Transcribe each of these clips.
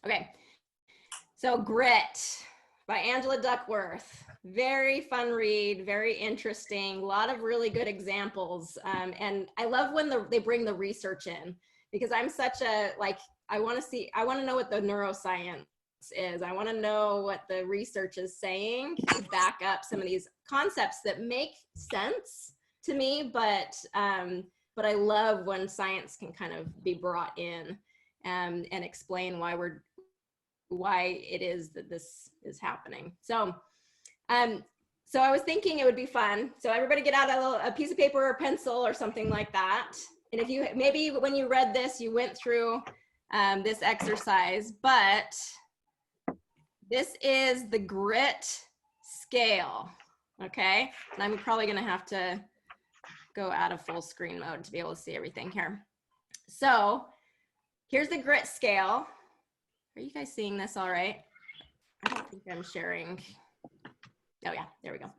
Okay, so Grit by Angela Duckworth. Very fun read, very interesting, a lot of really good examples. And I love when they bring the research in, because I'm such a, like, I want to know what the neuroscience is. I want to know what the research is saying to back up some of these concepts that make sense to me, but I love when science can kind of be brought in and explain why it is that this is happening. So I was thinking it would be fun. So everybody get out a piece of paper or a pencil or something like that. And if you, maybe when you read this, you went through this exercise, but this is the Grit scale, okay? And I'm probably gonna have to go out of full screen mode to be able to see everything here. So here's the Grit scale. Are you guys seeing this all right? I don't think I'm sharing. Oh yeah, there we go.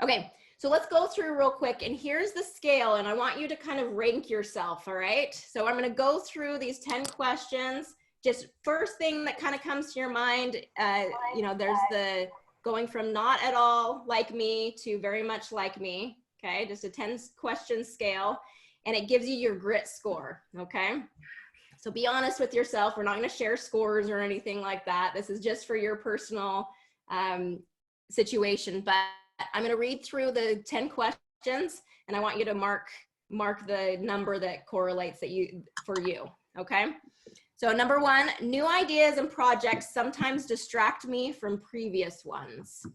Okay, so let's go through real quick, and here's the scale, and I want you to kind of rank yourself, all right? So I'm gonna go through these 10 questions. Just first thing that kind of comes to your mind, you know, there's the going from not at all like me to very much like me, okay? Just a 10 question scale, and it gives you your Grit score, okay? So be honest with yourself. We're not going to share scores or anything like that. This is just for your personal situation, but I'm going to read through the 10 questions, and I want you to mark the number that correlates for you, okay? So number 1, new ideas and projects sometimes distract me from previous ones.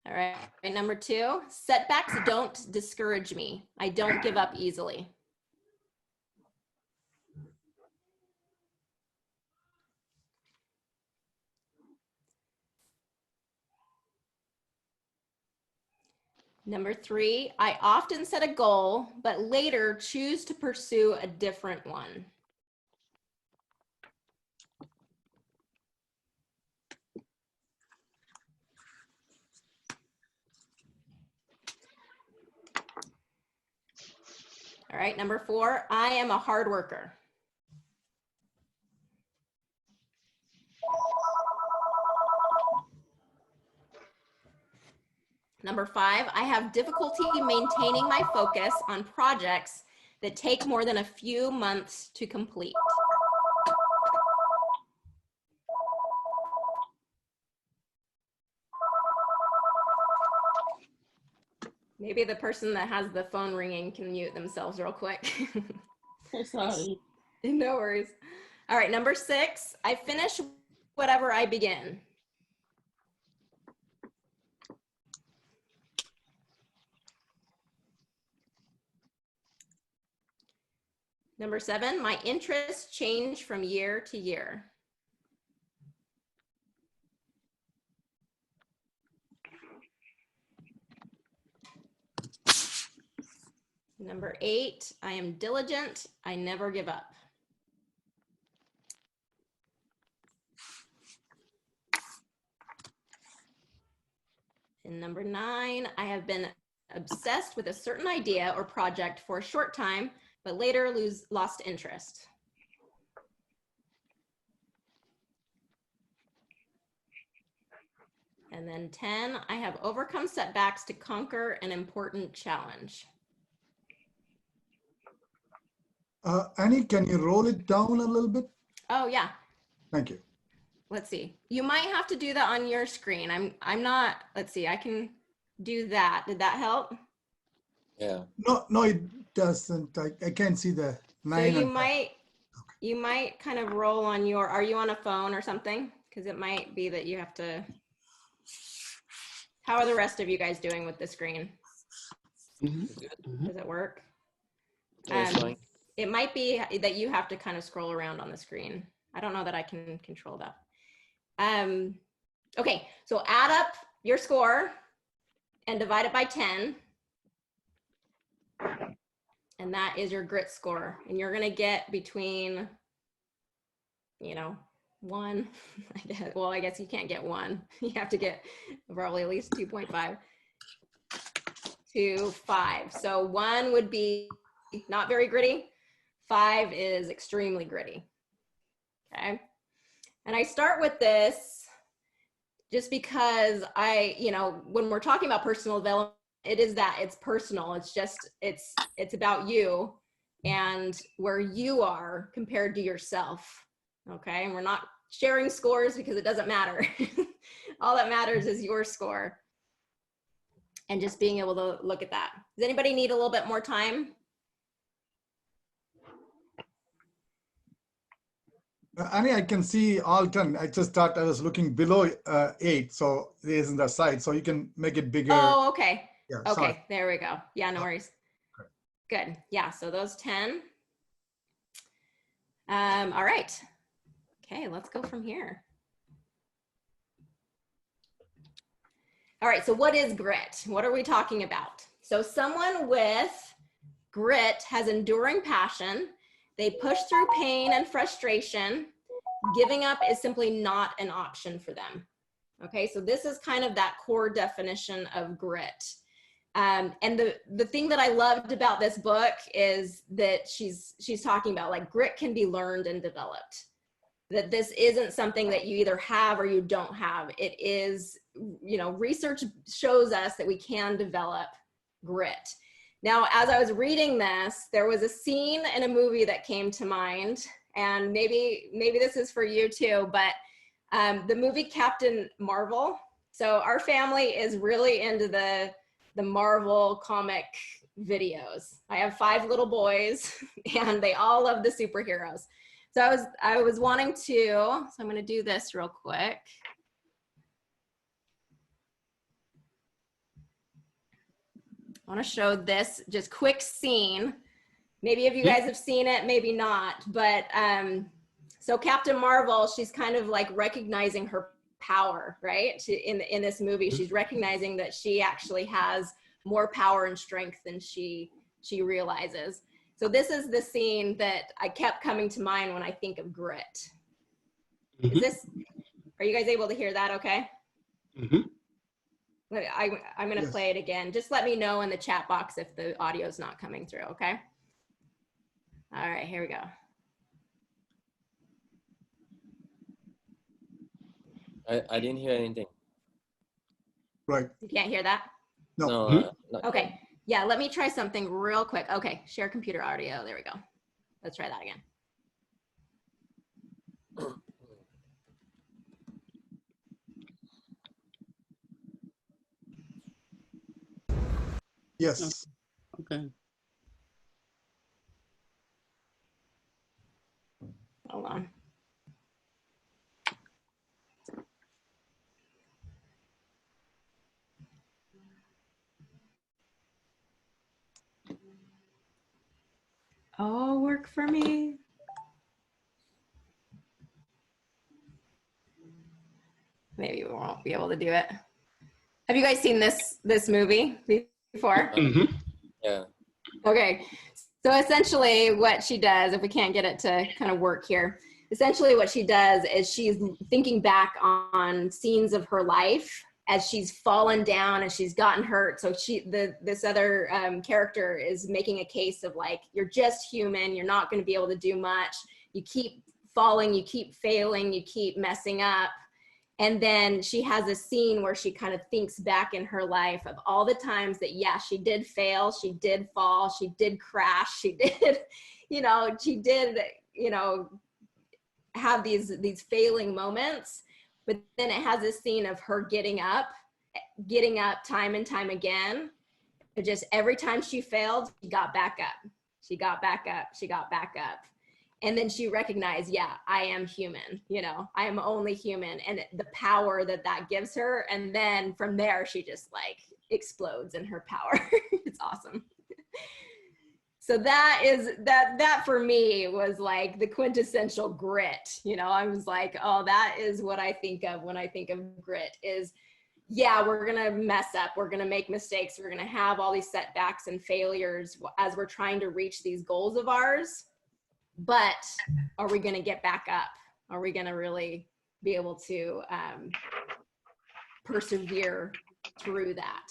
All right, number 2, setbacks don't discourage me. I don't give up easily. Number 3, I often set a goal, but later choose to pursue a different one. All right, number 4, I am a hard worker. Number 5, I have difficulty maintaining my focus on projects that take more than a few months to complete. Maybe the person that has the phone ringing can mute themselves real quick. Sorry. No worries. All right, number 6, I finish whatever I begin. Number 7, my interests change from year to year. Number 8, I am diligent. I never give up. And number 9, I have been obsessed with a certain idea or project for a short time, but later lost interest. And then 10, I have overcome setbacks to conquer an important challenge. Annie, can you roll it down a little bit? Oh yeah. Thank you. Let's see. You might have to do that on your screen. I'm not, let's see, I can do that. Did that help? Yeah. No, it doesn't. I can't see the 9. So you might kind of roll on your, are you on a phone or something? Because it might be that you have to, how are the rest of you guys doing with the screen? Does it work? It might be that you have to kind of scroll around on the screen. I don't know that I can control that. Okay, so add up your score and divide it by 10. And that is your Grit score. And you're gonna get between, you know, 1, I guess. Well, I guess you can't get 1. You have to get probably at least 2.5. to 5. So 1 would be not very gritty. 5 is extremely gritty. Okay. And I start with this just because when we're talking about personal development, it's personal. It's just, it's about you and where you are compared to yourself. Okay. And we're not sharing scores because it doesn't matter. All that matters is your score. And just being able to look at that. Does anybody need a little bit more time? Annie, I can see all 10. I just thought I was looking below 8, so it is in the side, so you can make it bigger. Oh, okay. Yeah, Okay, sorry. there we go. Yeah, no worries. Good. Yeah, so those 10. All right. Okay, let's go from here. All right, so what is grit? What are we talking about? So someone with grit has enduring passion. They push through pain and frustration. Giving up is simply not an option for them. Okay, so this is kind of that core definition of grit. And the thing that I loved about this book is that she's talking about like grit can be learned and developed. That this isn't something that you either have or you don't have. It is, research shows us that we can develop grit. Now, as I was reading this, there was a scene in a movie that came to mind, and maybe this is for you too, but the movie Captain Marvel. So our family is really into the Marvel comic videos. I have 5 little boys and they all love the superheroes. So I was wanting to, so I'm going to do this real quick. I want to show this just quick scene. Maybe if you guys have seen it, maybe not, but so Captain Marvel, she's kind of like recognizing her power, right? In this movie, she's recognizing that she actually has more power and strength than she realizes. So this is the scene that I kept coming to mind when I think of grit. Are you guys able to hear that okay? I'm going to play it again. Just let me know in the chat box if the audio is not coming through, okay? All right, here we go. I didn't hear anything. Right. You can't hear that? No. Okay. Yeah, let me try something real quick. Okay, share computer audio. There we go. Let's try that again. Yes. Okay. Hold on. Oh, work for me. Maybe we won't be able to do it. Have you guys seen this movie before? Yeah. Okay. So essentially what she does, if we can't get it to kind of work here, essentially what she does is she's thinking back on scenes of her life as she's fallen down and she's gotten hurt. So this other character is making a case of like, you're just human. You're not going to be able to do much. You keep falling, you keep failing, you keep messing up. And then she has a scene where she kind of thinks back in her life of all the times that, yeah, she did fail, she did fall, she did crash, she did, have these failing moments. But then it has this scene of her getting up time and time again. But just every time she failed, she got back up. She got back up. She got back up. And then she recognized, yeah, I am human, I am only human, and the power that gives her. And then from there, she just like explodes in her power. It's awesome. So that for me was like the quintessential grit. I was like, oh, that is what I think of when I think of grit is, yeah, we're going to mess up. We're going to make mistakes. We're going to have all these setbacks and failures as we're trying to reach these goals of ours. But are we going to get back up? Are we going to really be able to persevere through that?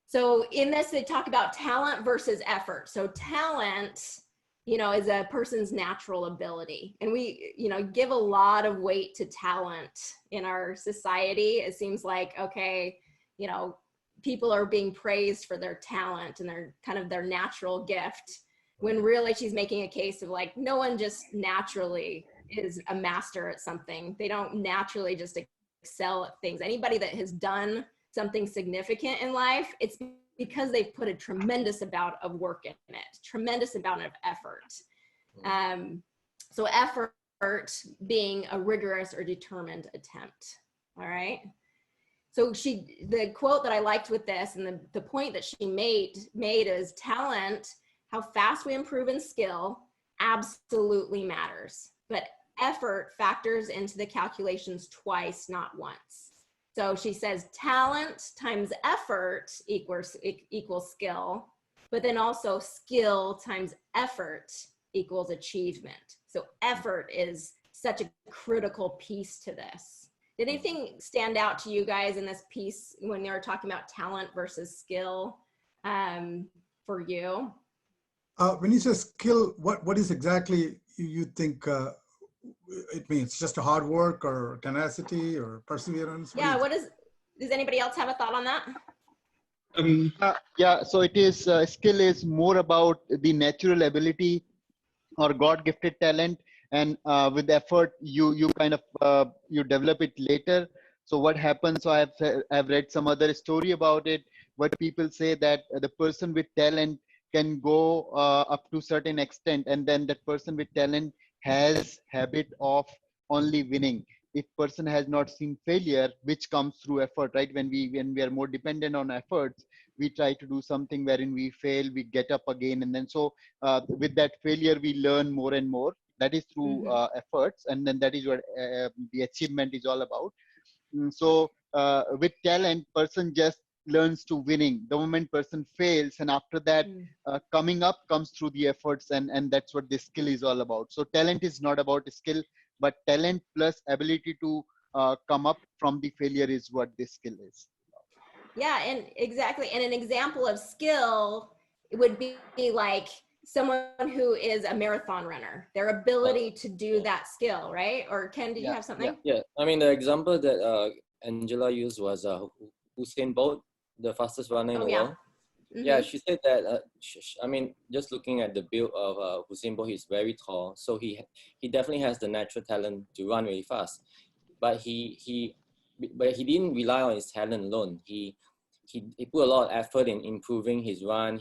So in this, they talk about talent versus effort. So talent, you know, is a person's natural ability. And we, you know, give a lot of weight to talent in our society. It seems like, okay, you know, people are being praised for their talent and their kind of their natural gift, when really she's making a case of like, no one just naturally is a master at something. They don't naturally just excel at things. Anybody that has done something significant in life, it's because they've put a tremendous amount of work in it, tremendous amount of effort. So effort being a rigorous or determined attempt. All right. So the quote that I liked with this, and the point that she made is talent, how fast we improve in skill, absolutely matters. But effort factors into the calculations twice, not once. So she says talent times effort equals skill, but then also skill times effort equals achievement. So effort is such a critical piece to this. Did anything stand out to you guys in this piece when they were talking about talent versus skill for you? When you say skill, what is exactly you think it means? Just a hard work or tenacity or perseverance? Yeah, does anybody else have a thought on that? Yeah, so it is, skill is more about the natural ability or God-gifted talent, and with effort, you kind of, you develop it later. So what happens, so I've read some other story about it, what people say that the person with talent can go up to certain extent, and then that person with talent has habit of only winning. If person has not seen failure, which comes through effort, right? When we are more dependent on efforts, we try to do something wherein we fail, we get up again, and then so with that failure we learn more and more. That is through efforts, and then that is what the achievement is all about. So with talent, person just learns to winning. The moment person fails, and after that coming up comes through the efforts, and that's what the skill is all about. So talent is not about skill, but talent plus ability to come up from the failure is what this skill is. Yeah, and exactly. And an example of skill would be like someone who is a marathon runner, their ability to do that skill, right? Or Ken, did you have something? Yeah, I mean, the example that Angela used was Usain Bolt, the fastest runner in the world. Yeah, she said that, I mean, just looking at the build of Usain Bolt, he's very tall. So he definitely has the natural talent to run really fast. But he didn't rely on his talent alone. He put a lot of effort in improving his run.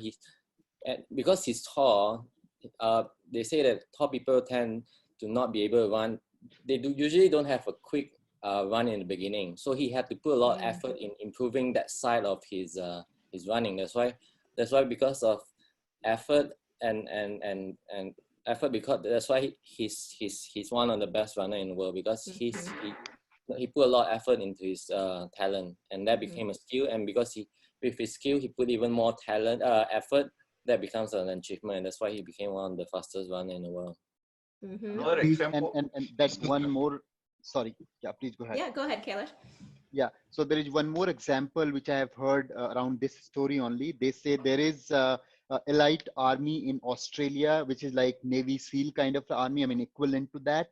Because he's tall, they say that tall people tend to not be able to run. They usually don't have a quick run in the beginning. So he had to put a lot of effort in improving that side of his running. That's why because of effort and effort, because that's why he's one of the best runner in the world, because he put a lot of effort into his talent, and that became a skill. And because with his skill, he put even more talent, effort, that becomes an achievement. And that's why he became one of the fastest runner in the world. Another example. And that's one more, sorry, yeah, please go ahead. Yeah, go ahead, Kailash. Yeah, so there is one more example which I have heard around this story only. They say there is a elite army in Australia, which is like Navy SEAL kind of army, I mean equivalent to that.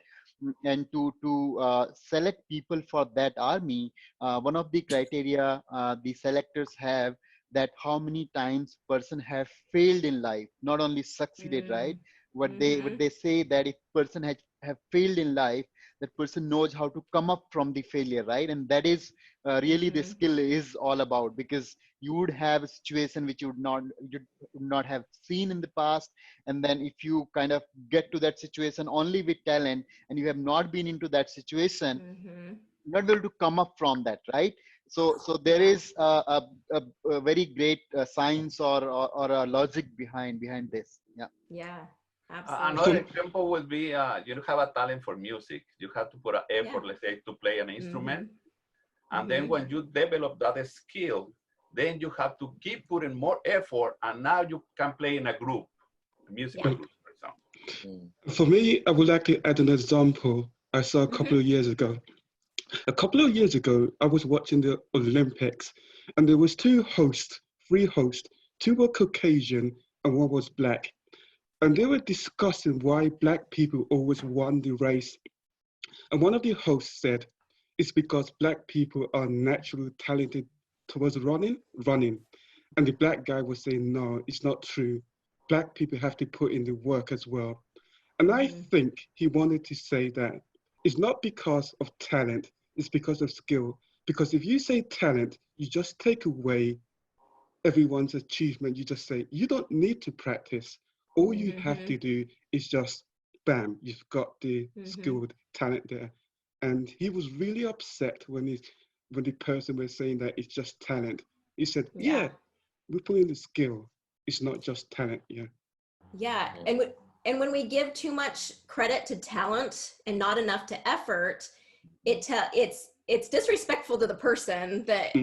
And to select people for that army, one of the criteria the selectors have, that how many times person have failed in life, not only succeeded, right? What they say that if person have failed in life, that person knows how to come up from the failure, right? And that is really the skill is all about, because you would have a situation which you would not have seen in the past, and then if you kind of get to that situation only with talent, and you have not been into that situation, you're not able to come up from that, right? So there is a very great science or a logic behind this. Yeah, absolutely. Another example would be you have a talent for music. You have to put an effort, let's say, to play an instrument. And then when you develop that skill, then you have to keep putting more effort, and now you can play in a group, a musical group, for example. For me, I would like to add an example I saw a couple of years ago. A couple of years ago, I was watching the Olympics, and there was two hosts three hosts. Two were Caucasian and one was Black. And they were discussing why Black people always won the race. And one of the hosts said, it's because Black people are naturally talented towards running. And the Black guy was saying, no, it's not true. Black people have to put in the work as well. And I think he wanted to say that it's not because of talent, it's because of skill. Because if you say talent, you just take away everyone's achievement. You just say, you don't need to practice. All you have to do is just, bam, you've got the skilled talent there. And he was really upset when the person was saying that it's just talent. He said, yeah, we put in the skill. It's not just talent, Yeah, and when we give too much credit to talent and not enough to effort, it's disrespectful to the person that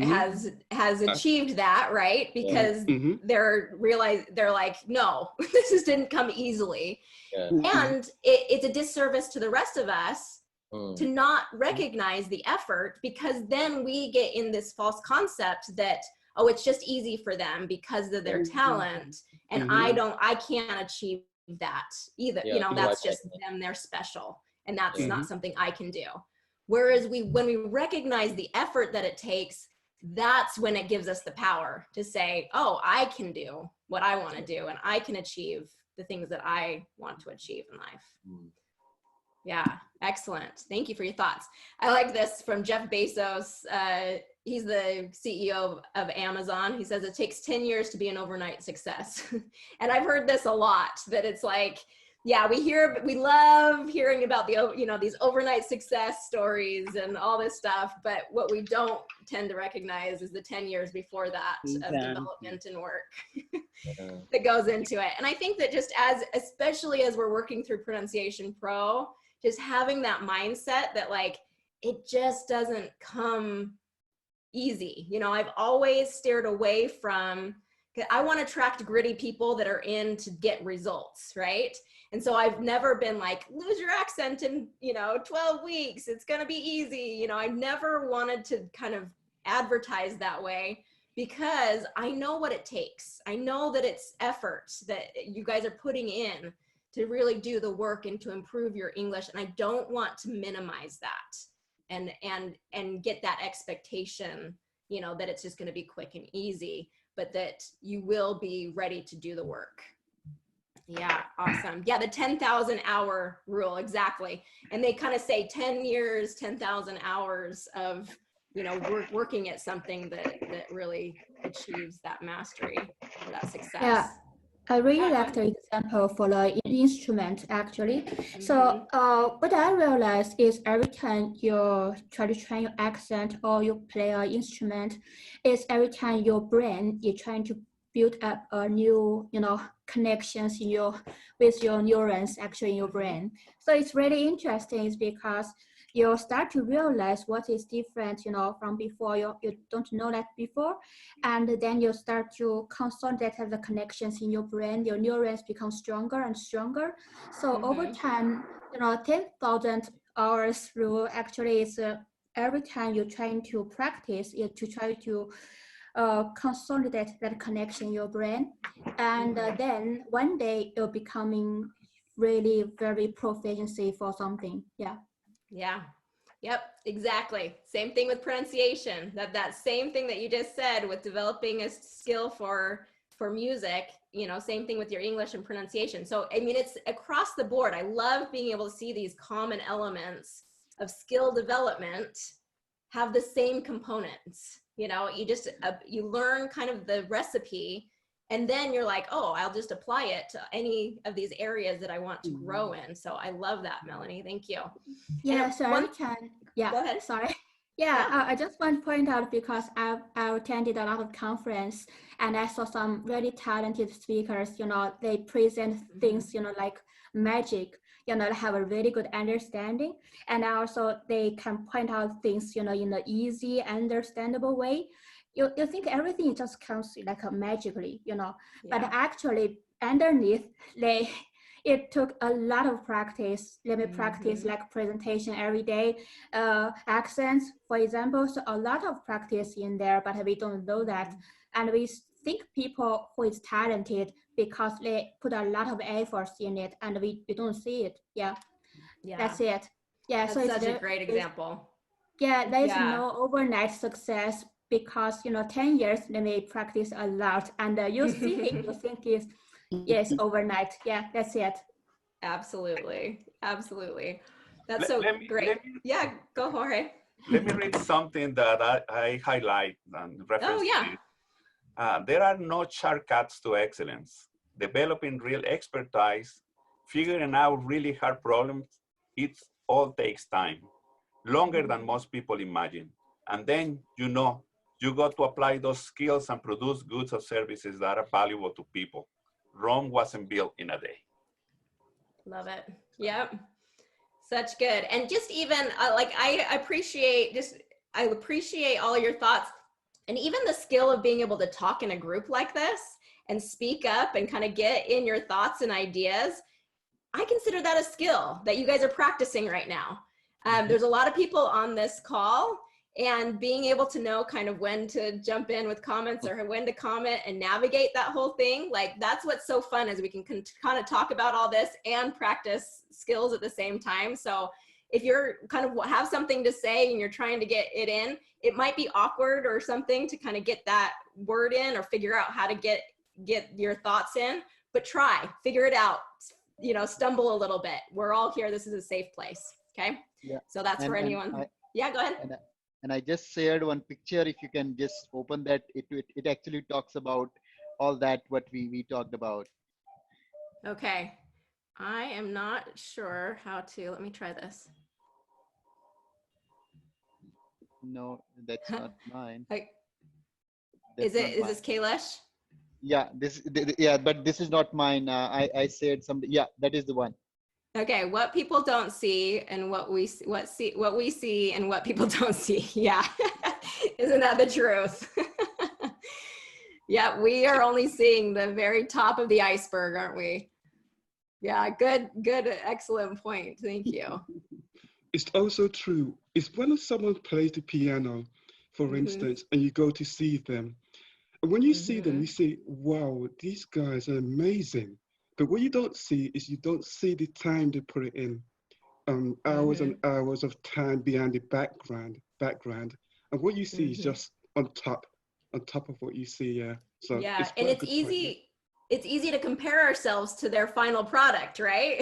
has achieved that, right? Because they're like, no, this just didn't come easily. And it's a disservice to the rest of us to not recognize the effort, because then we get in this false concept that, oh, it's just easy for them because of their talent, and I can't achieve that either. That's just them, they're special, and that's not something I can do. Whereas when we recognize the effort that it takes, that's when it gives us the power to say, oh, I can do what I want to do, and I can achieve the things that I want to achieve in life. Yeah, excellent. Thank you for your thoughts. I like this from Jeff Bezos. He's the CEO of Amazon. He says it takes 10 years to be an overnight success. And I've heard this a lot, that it's like, yeah, we love hearing about these overnight success stories and all this stuff, but what we don't tend to recognize is the 10 years before that of development and work that goes into it. And I think that especially as we're working through Pronunciation Pro, just having that mindset that like, it just doesn't come easy. I've always steered away from, I want to attract gritty people that are in to get results, right? And so I've never been like, lose your accent in, 12 weeks, it's going to be easy. I never wanted to kind of advertise that way, because I know what it takes. I know that it's effort that you guys are putting in to really do the work and to improve your English. And I don't want to minimize that and get that expectation, that it's just going to be quick and easy, but that you will be ready to do the work. Yeah, awesome. Yeah, the 10,000 hour rule, exactly. And they kind of say 10 years, 10,000 hours of, working at something that really achieves that mastery or that success. Yeah. I really like the example for the instrument, actually. So what I realized is every time you try to train your accent or you play an instrument, is every time your brain is trying to build up a new, connections with your neurons actually in your brain. So it's really interesting, is because you start to realize what is different, from before. You don't know that before, and then you start to consolidate the connections in your brain. Your neurons become stronger and stronger. So over time, 10,000 hours rule actually is every time you're trying to practice it, to try to consolidate that connection in your brain, and then one day you're becoming really very proficiency for something. Yeah. Yep, exactly. Same thing with pronunciation. That same thing that you just said with developing a skill for music, same thing with your English and pronunciation. So, I mean, it's across the board. I love being able to see these common elements of skill development have the same components. You just, you learn kind of the recipe, and then you're like, oh, I'll just apply it to any of these areas that I want to grow in. So I love that, Melanie. Thank you. Yeah, so I can, go ahead. Sorry. Yeah, I just want to point out, because I attended a lot of conference, and I saw some really talented speakers, they present things, like magic, they have a really good understanding. And also they can point out things, in an easy, understandable way. You think everything just comes like magically, but actually underneath, it took a lot of practice. Let me practice like presentation every day, accents, for example. So a lot of practice in there, but we don't know that. And we think people who is talented because they put a lot of efforts in it, and we don't see it. Yeah, that's it. Yeah, that's so such a great example. Yeah, there is no overnight success because 10 years they may practice a lot, and you see it, you think is yes overnight. Yeah, that's it. Absolutely, absolutely. That's Let yeah, go Jorge. Let me read something that I highlight and reference. There are no shortcuts to excellence. Developing real expertise, figuring out really hard problems, it all takes time, longer than most people imagine. And then, you got to apply those skills and produce goods or services that are valuable to people. Rome wasn't built in a day. Love it. Yep. Such good. And just even like, I appreciate all your thoughts, and even the skill of being able to talk in a group like this and speak up and kind of get in your thoughts and ideas. I consider that a skill that you guys are practicing right now. There's a lot of people on this call, and being able to know kind of when to jump in with comments or when to comment and navigate that whole thing, like that's what's so fun, is we can kind of talk about all this and practice skills at the same time. So if you're kind of have something to say and you're trying to get it in, it might be awkward or something to kind of get that word in or figure out how to get your thoughts in, but figure it out, stumble a little bit. We're all here. This is a safe place. Okay. Yeah. So that's for anyone. Yeah, go ahead. And I just shared one picture. If you can just open that, it actually talks about all that, what we talked about. Okay. I am not sure how to, let me try this. No, that's not mine. Is this Kailash? Yeah, but this is not mine. I said something. Yeah, that is the one. Okay, what people don't see and what we see and what people don't see. Yeah. Isn't that the truth? Yeah, we are only seeing the very top of the iceberg, aren't we? Yeah, good, excellent point. Thank you. It's also true. It's when someone plays the piano, for instance, and you go to see them. And when you see them, you say, wow, these guys are amazing. But what you don't see is you don't see the time they put it in. Hours and hours of time behind the background. And what you see is just on top of what you see. Yeah. So yeah, and it's easy. Point. It's easy to compare ourselves to their final product, right?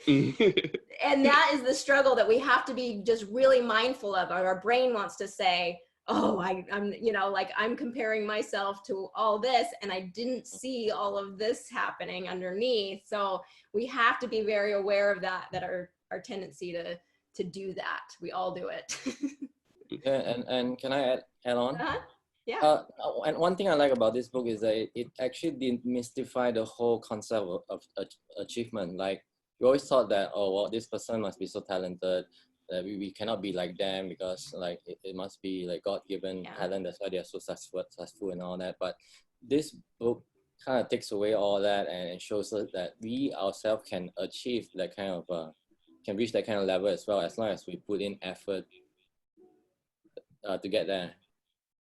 And that is the struggle that we have to be just really mindful of. Our brain wants to say, oh, I'm comparing myself to all this, and I didn't see all of this happening underneath. So we have to be very aware of that our tendency to do that. We all do it. Yeah, and can I add on? Yeah. And one thing I like about this book is that it actually demystified the whole concept of achievement. Like, we always thought that, oh, well, this person must be so talented that we cannot be like them, because like it must be like God-given talent. That's why they're so successful and all that. But this book kind of takes away all that and shows us that we ourselves can achieve that kind of can reach that kind of level as well, as long as we put in effort to get there.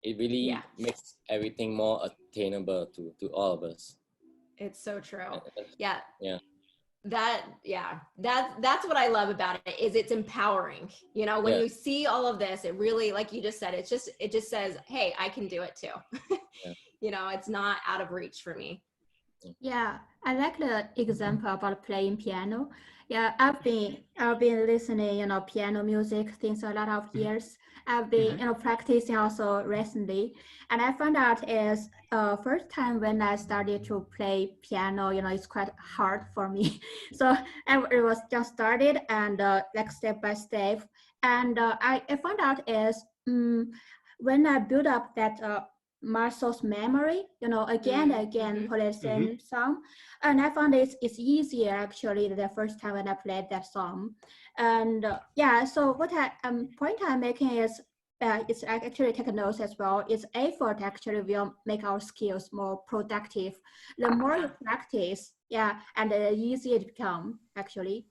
It really makes everything more attainable to all of us. It's so true. Yeah. That's what I love about it, is it's empowering. When you see all of this, it really, like you just said, it just says, hey, I can do it too. It's not out of reach for me. Yeah, I like the example about playing piano. Yeah, I've been listening, piano music since a lot of years. I've been, practicing also recently, and I found out is first time when I started to play piano, it's quite hard for me. So it was just started and like step by step, and I found out is when I build up that muscles memory, again and again for the same song, and I found it's easier actually the first time when I played that song. And so what point I'm making is it's actually take notes as well. It's effort actually will make our skills more productive. The more you practice, and the easier it become actually,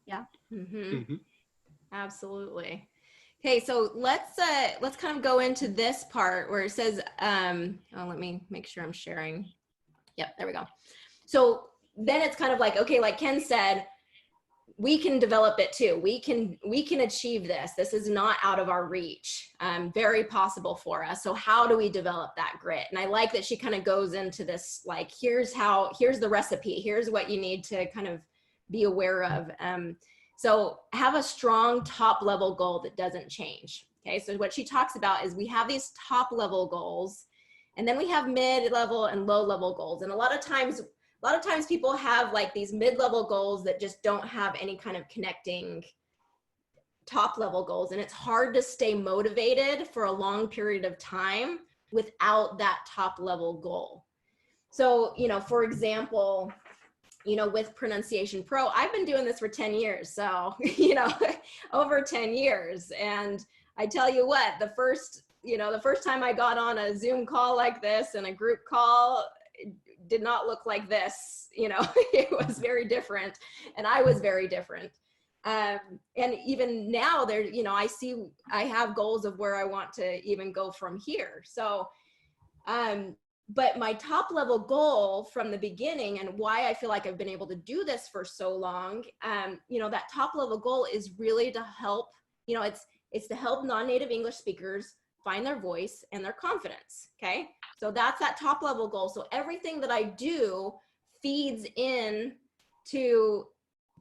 Absolutely. Okay, so let's kind of go into this part where it says, let me make sure I'm sharing. Yep, there we go. So then it's kind of like, okay, like Ken said, we can develop it too. We can achieve this. This is not out of our reach. Very possible for us. So how do we develop that grit? And I like that she kind of goes into this, like, here's the recipe. Here's what you need to kind of be aware of. So have a strong top level goal that doesn't change. Okay, so what she talks about is we have these top level goals, and then we have mid-level and low-level goals. And a lot of times people have like these mid-level goals that just don't have any kind of connecting top-level goals. And it's hard to stay motivated for a long period of time without that top-level goal. So, for example, with Pronunciation Pro, I've been doing this for 10 years. So, over 10 years. And I tell you what, the first time I got on a Zoom call like this and a group call, did not look like this. It was very different, and I was very different. And even now there, I have goals of where I want to even go from here. So, but my top level goal from the beginning, and why I feel like I've been able to do this for so long, that top level goal is really to help, it's to help non-native English speakers find their voice and their confidence. Okay. So that's that top level goal. So everything that I do feeds in to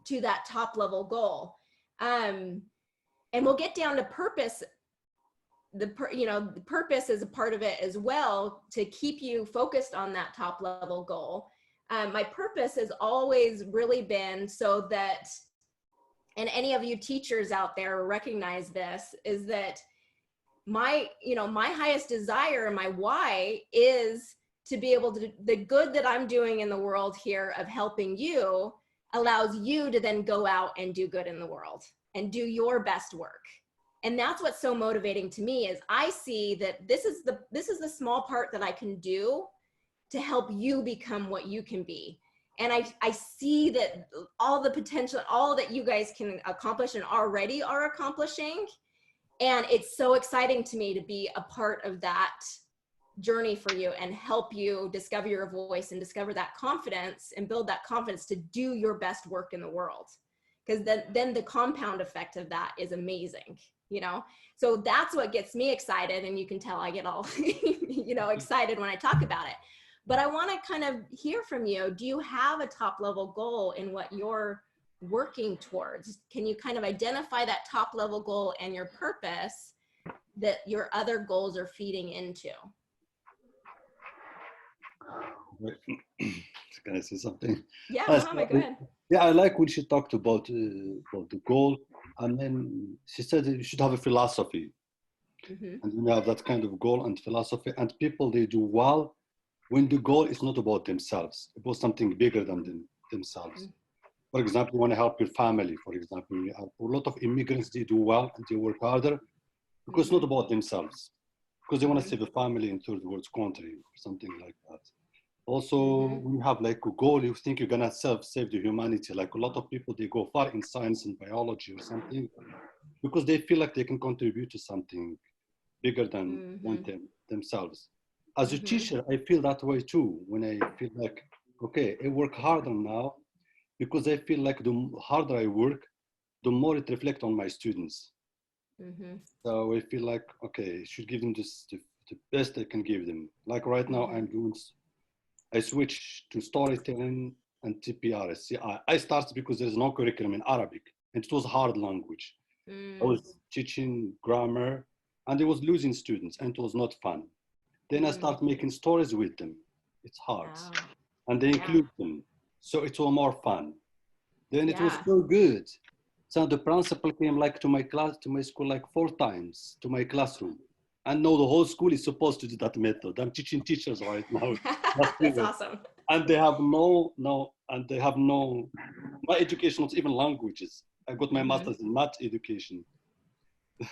that top level goal. And we'll get down to purpose. The purpose is a part of it as well, to keep you focused on that top level goal. My purpose has always really been so that, and any of you teachers out there recognize this, is that my highest desire and my why is to be able to, the good that I'm doing in the world here of helping you allows you to then go out and do good in the world and do your best work. And that's what's so motivating to me, is I see that this is the small part that I can do to help you become what you can be. And I see that all the potential, all that you guys can accomplish and already are accomplishing. And it's so exciting to me to be a part of that journey for you and help you discover your voice and discover that confidence and build that confidence to do your best work in the world. Because then the compound effect of that is amazing, So that's what gets me excited. And you can tell I get all, excited when I talk about it. But I want to kind of hear from you. Do you have a top level goal in what you're working towards? Can you kind of identify that top level goal and your purpose that your other goals are feeding into? Can I say something? Yeah, Mohammed, go ahead. Yeah, I like when she talked about the goal, and then she said you should have a philosophy. And when you have that kind of goal and philosophy, and people, they do well when the goal is not about themselves, about something bigger than themselves. For example, you want to help your family. For example, you have a lot of immigrants, they do well and they work harder because it's not about themselves, because they want to save a family in third world country or something like that. Also, when you have like a goal, you think you're gonna save the humanity. Like a lot of people, they go far in science and biology or something because they feel like they can contribute to something bigger than themselves. As a teacher, I feel that way too. When I feel like, okay, I work harder now because I feel like the harder I work, the more it reflects on my students. So I feel like, okay, I should give them the best I can give them. Like right now, I switched to storytelling and TPRS. See, I started because there's no curriculum in Arabic, and it was a hard language. I was teaching grammar, and I was losing students, and it was not fun. Then I started making stories with them. It's hard. And they include them. So it was more fun. Then it was so good. So the principal came like to my school like 4 times to my classroom. And now the whole school is supposed to do that method. I'm teaching teachers right now. That's awesome. And they have my education was even languages. I got my master's in math education.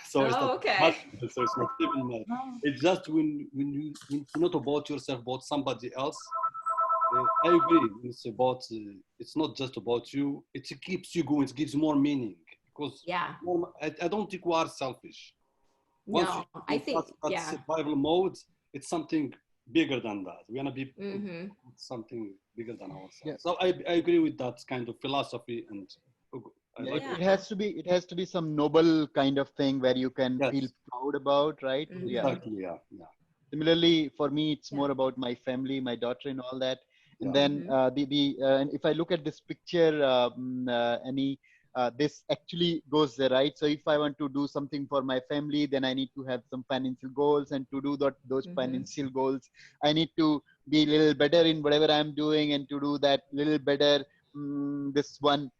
So it's not okay. magical, so it's not even magic. It's just when you're not about yourself, about somebody else. I agree. It's about. It's not just about you. It keeps you going. It gives more meaning because I don't think we are selfish. Once No, you I think that survival mode, it's something bigger than that. We're gonna be something bigger than ourselves. Yeah. So I agree with that kind of philosophy, and it has to be some noble kind of thing where you can feel proud about, right? Exactly. Yeah. Similarly, for me, it's more about my family, my daughter, and all that. And then and if I look at this picture, Annie, this actually goes there, right? So if I want to do something for my family, then I need to have some financial goals, and to do those financial goals, I need to be a little better in whatever I'm doing, and to do that little better, this one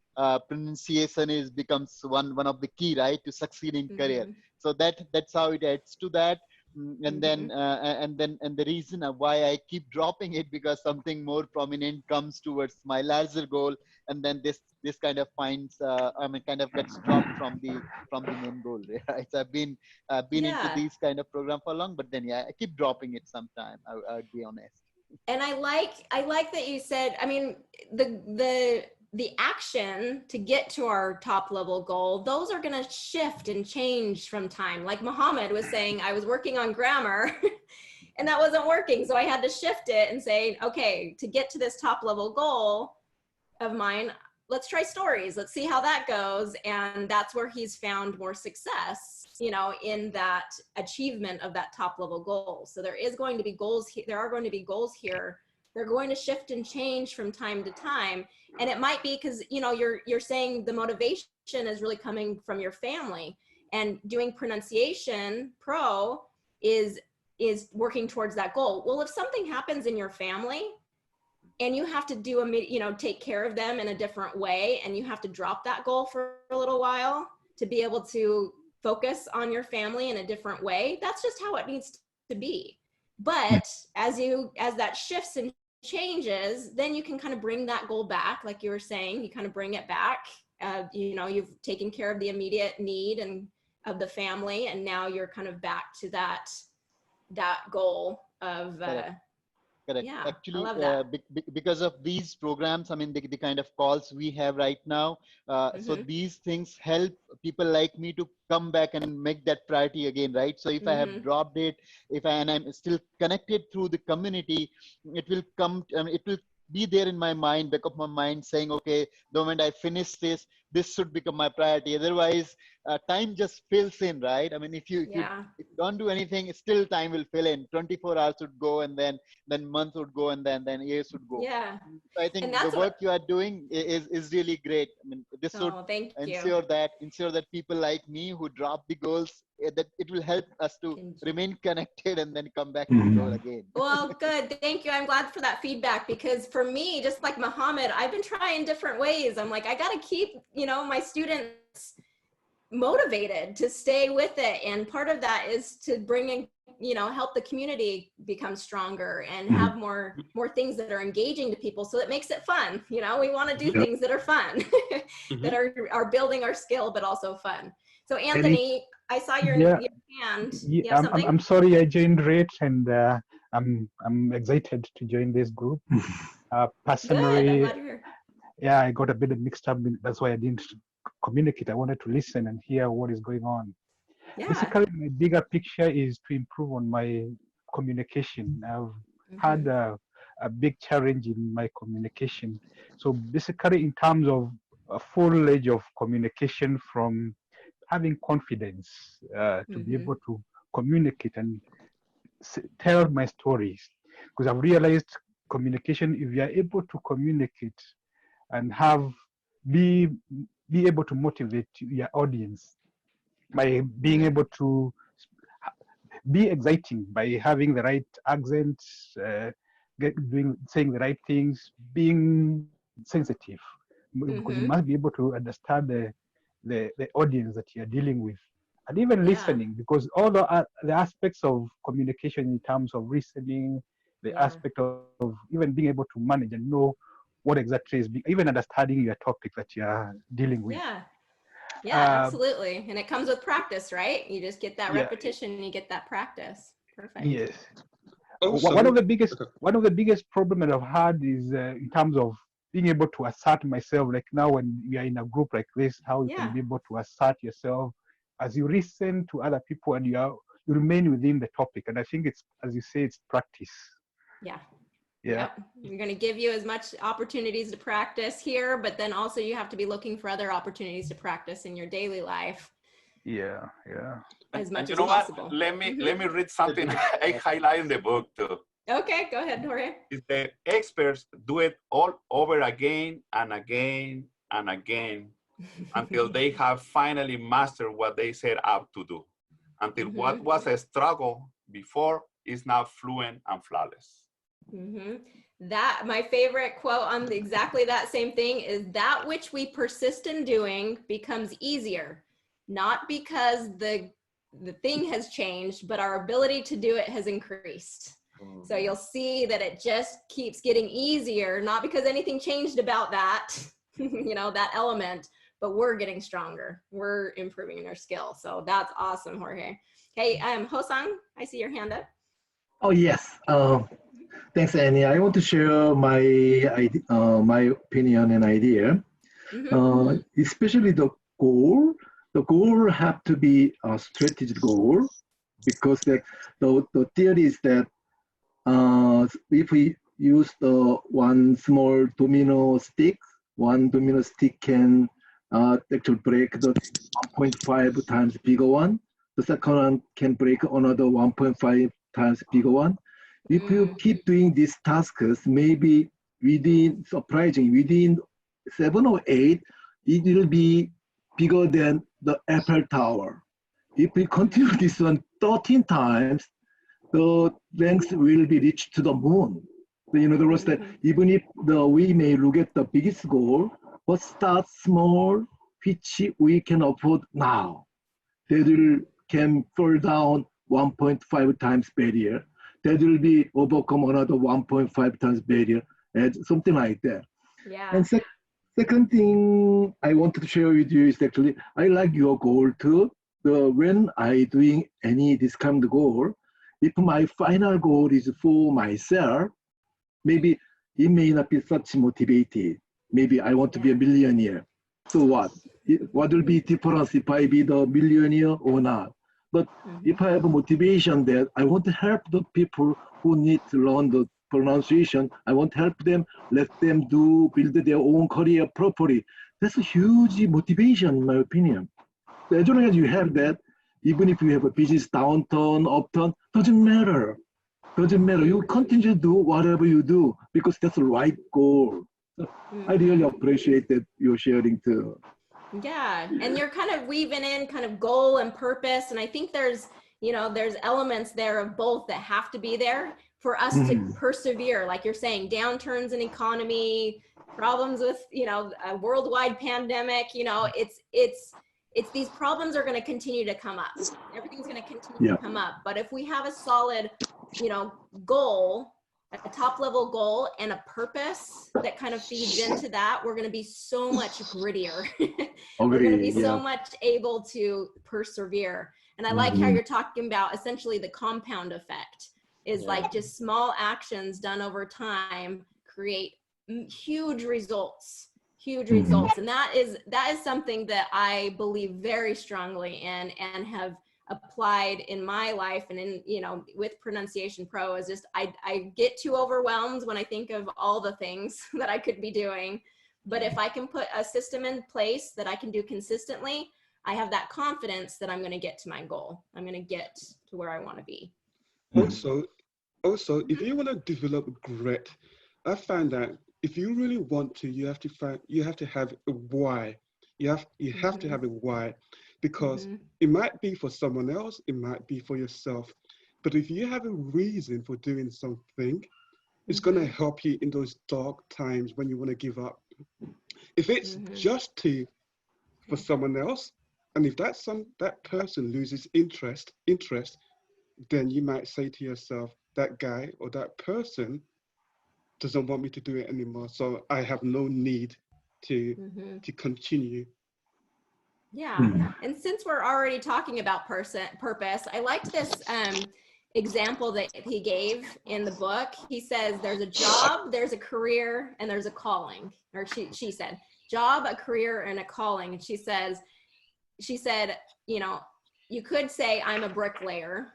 pronunciation becomes one of the key, right, to succeed in career. So that's how it adds to that. And then the reason why I keep dropping it, because something more prominent comes towards my larger goal, and then this kind of finds kind of gets dropped from the main goal, right? So I've been into these kind of program for long, but then I keep dropping it sometime. I'd be honest. And I like that you said, I mean, the action to get to our top level goal, those are going to shift and change from time. Like Muhammad was saying, I was working on grammar and that wasn't working. So I had to shift it and say, okay, to get to this top level goal of mine, let's try stories. Let's see how that goes. And that's where he's found more success, you know, in that achievement of that top level goal. So there is going to be goals. There are going to be goals here. They're going to shift and change from time to time. And it might be because, you know, you're saying the motivation is really coming from your family, and doing pronunciation pro is working towards that goal. Well, if something happens in your family and you have to do take care of them in a different way, and you have to drop that goal for a little while to be able to focus on your family in a different way, that's just how it needs to be. But as that shifts and changes, then you can kind of bring that goal back. Like you were saying, you kind of bring it back. You've taken care of the immediate need and of the family, and now you're kind of back to that goal of Correct. Yeah, actually, I love that. Because of these programs, I mean, the kind of calls we have right now, so these things help people like me to come back and make that priority again, right? So if I have dropped it, and I'm still connected through the community, it will come, it will be there in my mind, back of my mind, saying, okay, the moment I finish this should become my priority. Otherwise, time just fills in, right? I mean, if you don't do anything, still time will fill in. 24 hours would go, and then months would go, and then years would go. Yeah. So I think the work you are doing is really great. I mean, this should ensure that people like me who drop the goals, that it will help us to remain connected and then come back to the goal again. Well, good. Thank you. I'm glad for that feedback, because for me, just like Muhammad, I've been trying different ways. I'm like, I got to keep, my students motivated to stay with it. And part of that is to bring in, help the community become stronger and have more things that are engaging to people. So it makes it fun. We want to do things that are fun, that are building our skill, but also fun. So Anthony, I saw your hand. Yeah, I'm sorry I joined late, and I'm excited to join this group. Personally, good. I'm glad you're here. Yeah, I got a bit mixed up. That's why I didn't communicate. I wanted to listen and hear what is going on. Yeah. Basically, my bigger picture is to improve on my communication. I've had a big challenge in my communication. So basically, in terms of a full range of communication, from having confidence to be able to communicate and tell my stories, because I've realized communication, if you are able to communicate and be able to motivate your audience by being able to be exciting, by having the right accent, saying the right things, being sensitive, because you must be able to understand the audience that you're dealing with, and even listening, because all the aspects of communication in terms of listening, the aspect of even being able to manage and know what exactly is, even understanding your topic that you're dealing with. Yeah. Yeah, absolutely. And it comes with practice, right? You just get that Yeah. repetition and you get that practice. Perfect. Yes. Also, One of the biggest problem that I've had is in terms of being able to assert myself. Like now, when we are in a group like this, how you can be able to assert yourself as you listen to other people and you remain within the topic. And I think it's, as you say, it's practice. Yeah. Yeah. Yep. We're going to give you as much opportunities to practice here, but then also you have to be looking for other opportunities to practice in your daily life. Yeah, yeah. As much you as know possible. What? Let me read something I highlight in the book too. Okay, go ahead, Jorge. Is the experts do it all over again and again and again until they have finally mastered what they set out to do. Until what was a struggle before is now fluent and flawless. That, my favorite quote on exactly that same thing is, that which we persist in doing becomes easier, not because the thing has changed, but our ability to do it has increased. So you'll see that it just keeps getting easier, not because anything changed about that, you know, that element, but we're getting stronger. We're improving in our skill. So that's awesome, Jorge. Hey, Hosang, I see your hand up. Oh, yes. Thanks, Annie. I want to share my opinion and idea, especially the goal. The goal have to be a strategic goal, because the theory is that if we use the one small domino stick, one domino stick can actually break the 1.5 times bigger one. The second one can break another 1.5 times bigger one. If you keep doing these tasks, maybe within 7 or 8, it will be bigger than the Eiffel Tower. If we continue this one 13 times, the length will be reached to the moon. So in other words, that even if we may look at the biggest goal, but start small, which we can afford now, that can fall down 1.5 times barrier. That will be overcome another 1.5 times barrier, and something like that. Yeah. And second thing I wanted to share with you is actually, I like your goal too. When I doing this kind of goal, if my final goal is for myself, maybe it may not be such motivated. Maybe I want to be a millionaire. So what? What will be difference if I be the millionaire or not? But if I have a motivation that I want to help the people who need to learn the pronunciation, I want to help them, let them build their own career properly. That's a huge motivation, in my opinion. As long as you have that, even if you have a business downturn, upturn, doesn't matter. Doesn't matter. You continue to do whatever you do because that's the right goal. So I really appreciate that you're sharing too. Yeah, and you're kind of weaving in kind of goal and purpose, and I think there's elements there of both that have to be there for us to persevere. Like you're saying, downturns in economy, problems with a worldwide pandemic. It's these problems are going to continue to come up. Everything's going to continue to come up. But if we have a solid, goal, a top level goal and a purpose that kind of feeds into that, we're going to be so much grittier. We're going to be so much able to persevere. And I like how you're talking about essentially the compound effect is like just small actions done over time create huge results. And that is something that I believe very strongly in and have applied in my life and in with Pronunciation Pro. Is just I get too overwhelmed when I think of all the things that I could be doing, but if I can put a system in place that I can do consistently, I have that confidence that I'm going to get to my goal. I'm going to get to where I want to be. Also, if you want to develop grit, I find that if you really want to, you have to have a why. You have to have a why, because it might be for someone else, it might be for yourself. But if you have a reason for doing something, it's going to help you in those dark times when you want to give up. If it's just for someone else, and if that person loses interest, then you might say to yourself, that guy or that person doesn't want me to do it anymore, so I have no need to continue. Yeah. And since we're already talking about purpose, I liked this example that he gave in the book. He says there's a job, there's a career, and there's a calling. Or she said, job, a career, and a calling. And she said, you know, you could say I'm a bricklayer,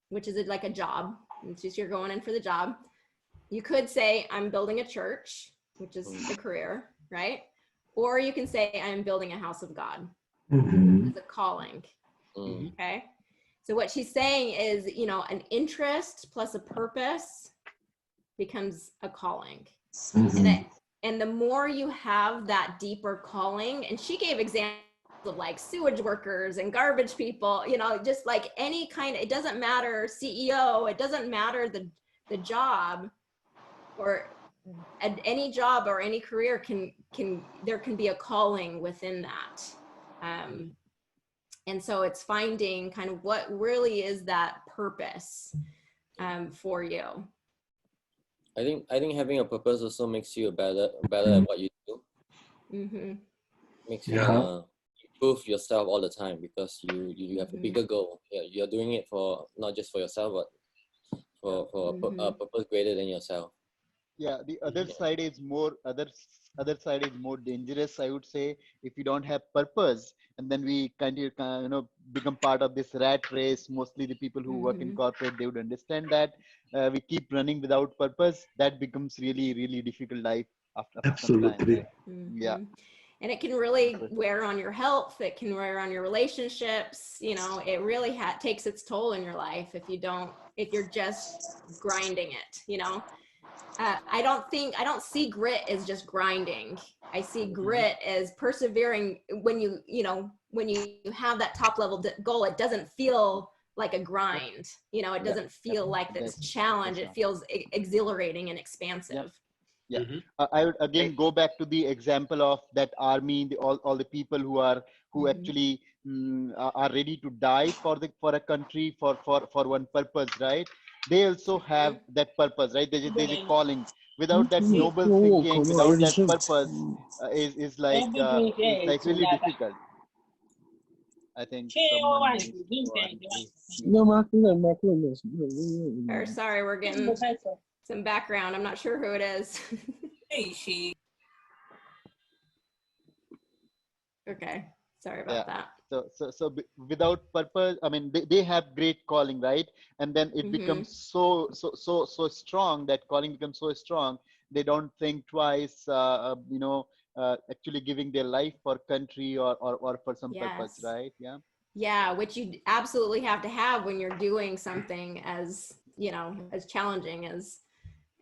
which is like a job. It's just you're going in for the job. You could say I'm building a church, which is the career, right? Or you can say I'm building a house of God. It's a calling. Okay. So what she's saying is, you know, an interest plus a purpose becomes a calling. And the more you have that deeper calling, and she gave examples of like sewage workers and garbage people, you know, just like any kind of, it doesn't matter, CEO, it doesn't matter the job, or any job or any career there can be a calling within that. And so it's finding kind of what really is that purpose for you. I think having a purpose also makes you better at what you do. Makes you improve yourself all the time, because you have a bigger goal. Yeah, you're doing it for not just for yourself, but for a purpose greater than yourself. Yeah, the other side is more other side is more dangerous, I would say, if you don't have purpose, and then we kind of become part of this rat race. Mostly the people who work in corporate, they would understand that we keep running without purpose. That becomes really, really difficult life after some time. Right? Yeah. And it can really wear on your health. It can wear on your relationships. You know, it really takes its toll in your life if you're just grinding it, you know. I don't see grit as just grinding. I see grit as persevering. When you have that top level goal, it doesn't feel like a grind. You know, it doesn't feel like this challenge. It feels exhilarating and expansive. Yeah. I would again go back to the example of that army, all the people who actually are ready to die for a country, for one purpose, right? They also have that purpose, right? There's a calling. Without that noble thinking, without that purpose, is like really difficult. I think sorry, we're getting some background. I'm not sure who it is. Okay, sorry about that. So without purpose, I mean, they have great calling, right? And then it becomes so strong. That calling becomes so strong. They don't think twice, actually giving their life for country or for some purpose, right? Yeah. Yeah, which you absolutely have to have when you're doing something as, you know, as challenging as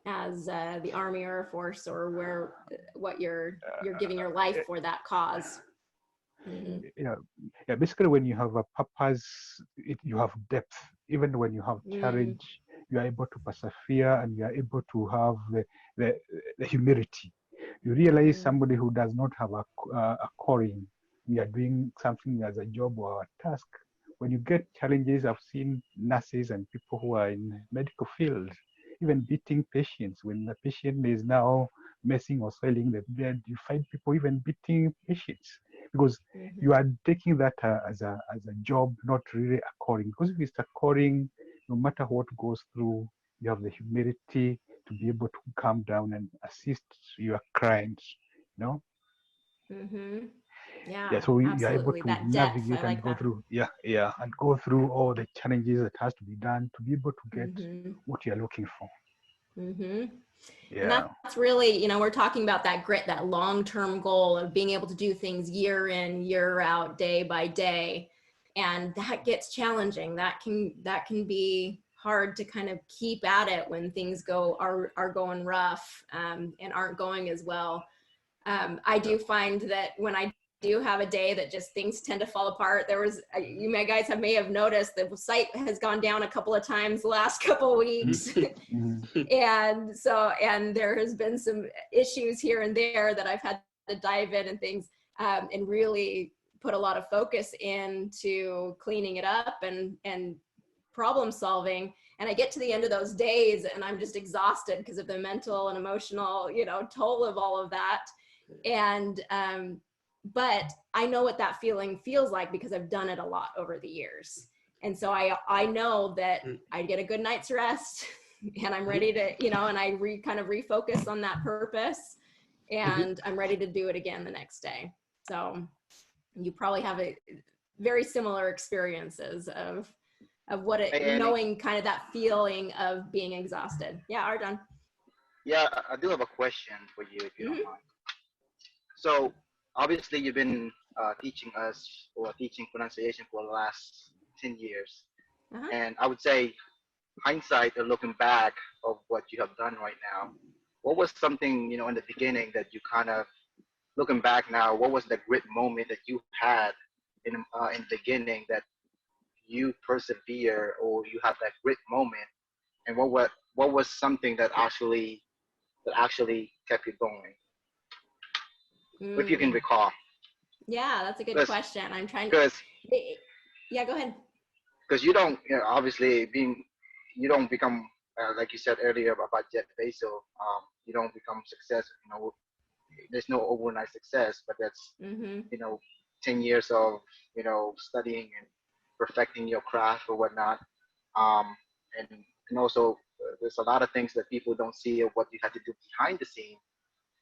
the Army or Air Force, or what you're giving your life for that cause. Yeah. Basically, when you have a purpose, you have depth. Even when you have challenge, you are able to persevere, and you are able to have the humility. You realize somebody who does not have a calling, we are doing something as a job or a task. When you get challenges, I've seen nurses and people who are in medical field even beating patients. When the patient is now messing or swelling the blood, you find people even beating patients, because you are taking that as a job, not really a calling. Because if it's a calling, no matter what goes through, you have the humility to be able to calm down and assist your clients, you know? Yeah, so absolutely. you're able to that navigate depth, and go through and go through all the challenges that has to be done to be able to get what you're looking for. And that's really, you know, we're talking about that grit, that long-term goal of being able to do things year in, year out, day by day. And that gets challenging. That can be hard to kind of keep at it when things are going rough and aren't going as well. I do find that when I do have a day that just things tend to fall apart. You guys may have noticed the site has gone down a couple of times the last couple of weeks. and there has been some issues here and there that I've had to dive in and things and really put a lot of focus into cleaning it up and problem solving. And I get to the end of those days and I'm just exhausted because of the mental and emotional, you know, toll of all of that. but I know what that feeling feels like because I've done it a lot over the years. And so I know that I get a good night's rest and I'm ready to, you know, and I kind of refocus on that purpose, and I'm ready to do it again the next day. So you probably have a very similar experiences of what it, knowing kind of that feeling of being exhausted. Yeah, Arjun. Yeah, I do have a question for you, if you don't mind. So obviously you've been teaching us or teaching pronunciation for the last 10 years. And I would say hindsight or looking back of what you have done right now, what was something, you know, in the beginning that you kind of, looking back now, what was the grit moment that you had in the beginning that you persevere, or you have that grit moment, and what was something that actually kept you going, if you can recall? Yeah, that's a good question. I'm trying to. Yeah, go ahead. Because you don't, you know, obviously you don't become like you said earlier about Jeff Bezos. You don't become success. You know, there's no overnight success, but that's you know, 10 years of, you know, studying and perfecting your craft or whatnot. And also there's a lot of things that people don't see of what you had to do behind the scene.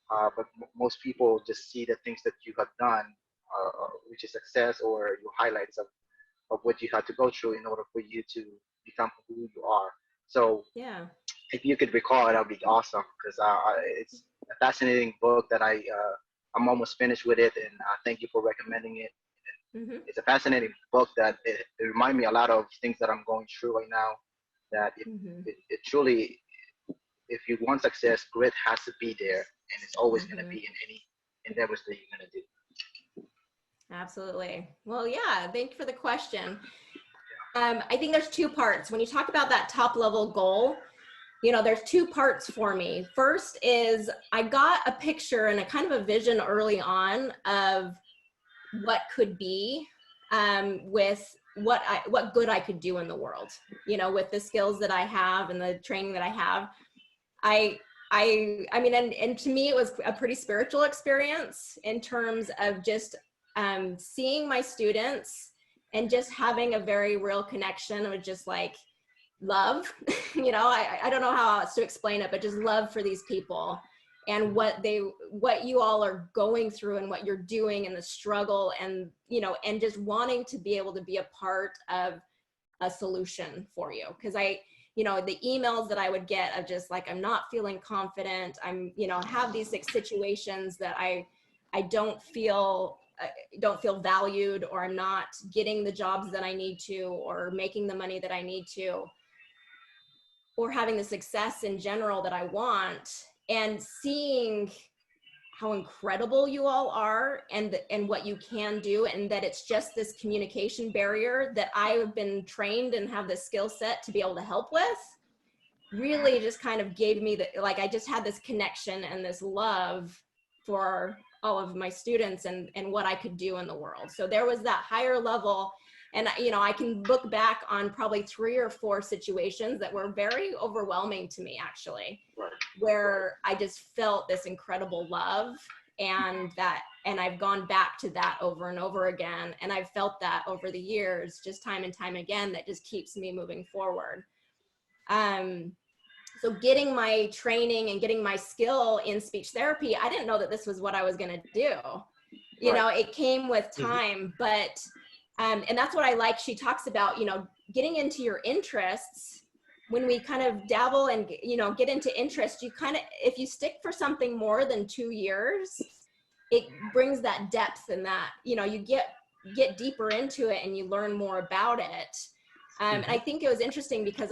But most people just see the things that you have done, which is success or your highlights of what you had to go through in order for you to become who you are. So yeah, if you could recall it, that would be awesome, because it's a fascinating book that I'm almost finished with it, and thank you for recommending it. It's a fascinating book that it reminds me a lot of things that I'm going through right now, that it truly, if you want success, grit has to be there, and it's always going to be in any endeavors that you're going to do. Absolutely. Well, yeah, thank you for the question. I think there's two parts. When you talk about that top level goal, you know, there's two parts for me. First is I got a picture and a kind of a vision early on of what could be with what good I could do in the world, you know, with the skills that I have and the training that I have. I mean, and to me, it was a pretty spiritual experience in terms of just seeing my students and just having a very real connection with just like love, you know, I don't know how else to explain it, but just love for these people and what you all are going through and what you're doing and the struggle, and, you know, and just wanting to be able to be a part of a solution for you. Because you know, the emails that I would get of just like, I'm not feeling confident. I'm, you know, have these situations that I don't feel valued, or I'm not getting the jobs that I need to, or making the money that I need to, or having the success in general that I want, and seeing how incredible you all are and what you can do, and that it's just this communication barrier that I have been trained and have the skill set to be able to help with, really just kind of gave me like I just had this connection and this love for all of my students and what I could do in the world. So there was that higher level. And, you know, I can look back on probably 3 or 4 situations that were very overwhelming to me, actually, where I just felt this incredible love, and I've gone back to that over and over again. And I've felt that over the years, just time and time again, that just keeps me moving forward. So getting my training and getting my skill in speech therapy, I didn't know that this was what I was going to do. You know, it came with time, but and that's what I like. She talks about, you know, getting into your interests. When we kind of dabble and, you know, get into interest, you kind of, if you stick for something more than 2 years, it brings that depth, and that, you know, you get deeper into it and you learn more about it. And I think it was interesting because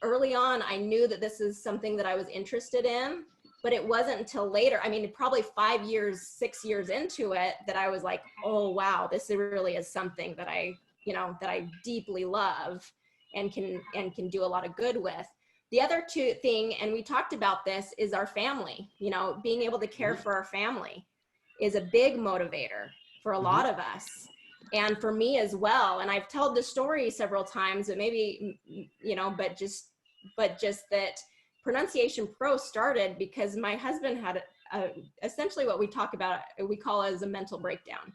early on, I knew that this is something that I was interested in, but it wasn't until later, I mean, probably 5 years, 6 years into it, that I was like, oh, wow, this really is something that I deeply love and can do a lot of good with. The other thing, and we talked about this, is our family. You know, being able to care for our family is a big motivator for a lot of us. And for me as well. And I've told this story several times, but maybe, you know, but just that Pronunciation Pro started because my husband had essentially what we talk about, we call it as a mental breakdown.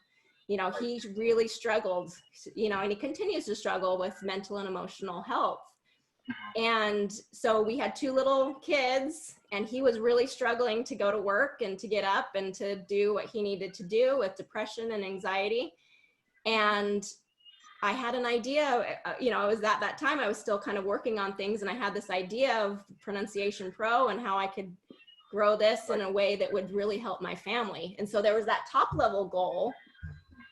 You know, he really struggled, you know, and he continues to struggle with mental and emotional health. And so we had 2 little kids, and he was really struggling to go to work and to get up and to do what he needed to do with depression and anxiety. And I had an idea, you know, it was at that time I was still kind of working on things, and I had this idea of Pronunciation Pro and how I could grow this in a way that would really help my family. And so there was that top level goal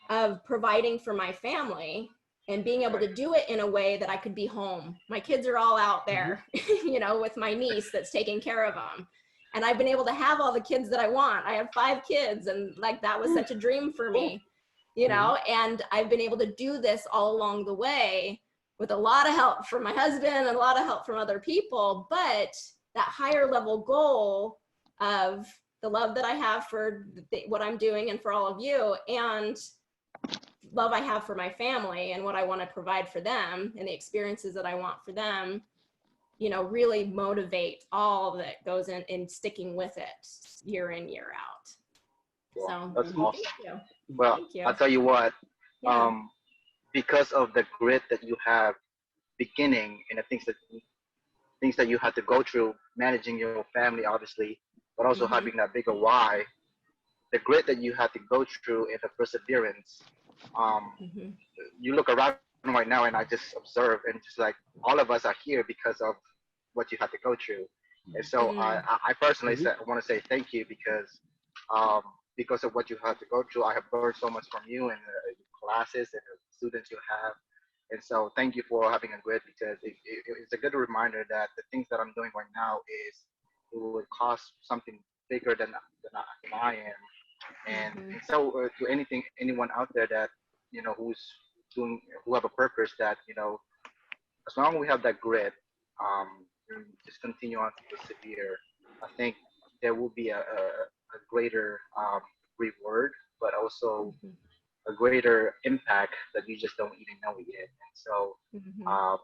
of providing for my family and being able to do it in a way that I could be home. My kids are all out there, you know, with my niece that's taking care of them. And I've been able to have all the kids that I want. I have 5 kids, and like that was such a dream for me, you know, and I've been able to do this all along the way with a lot of help from my husband and a lot of help from other people. But that higher level goal of the love that I have for what I'm doing and for all of you, and love I have for my family and what I want to provide for them and the experiences that I want for them, you know, really motivate all that goes in sticking with it year in, year out. So that's awesome. Thank you. Well, Thank you. I'll tell you what, Yeah. because of the grit that you have beginning and the things that you had to go through, managing your family, obviously, but also having that bigger why, the grit that you had to go through and the perseverance, you look around right now and I just observe, and just like all of us are here because of what you had to go through. And so I personally want to say thank you, because of what you had to go through, I have learned so much from you and the classes and the students you have. And so thank you for having a grit, because it's a good reminder that the things that I'm doing right now it would cost something bigger than I am. And so to anyone out there that, you know, who have a purpose, that, you know, as long as we have that grit, just continue on to persevere, I think there will be a greater reward, but also a greater impact that you just don't even know yet. And so,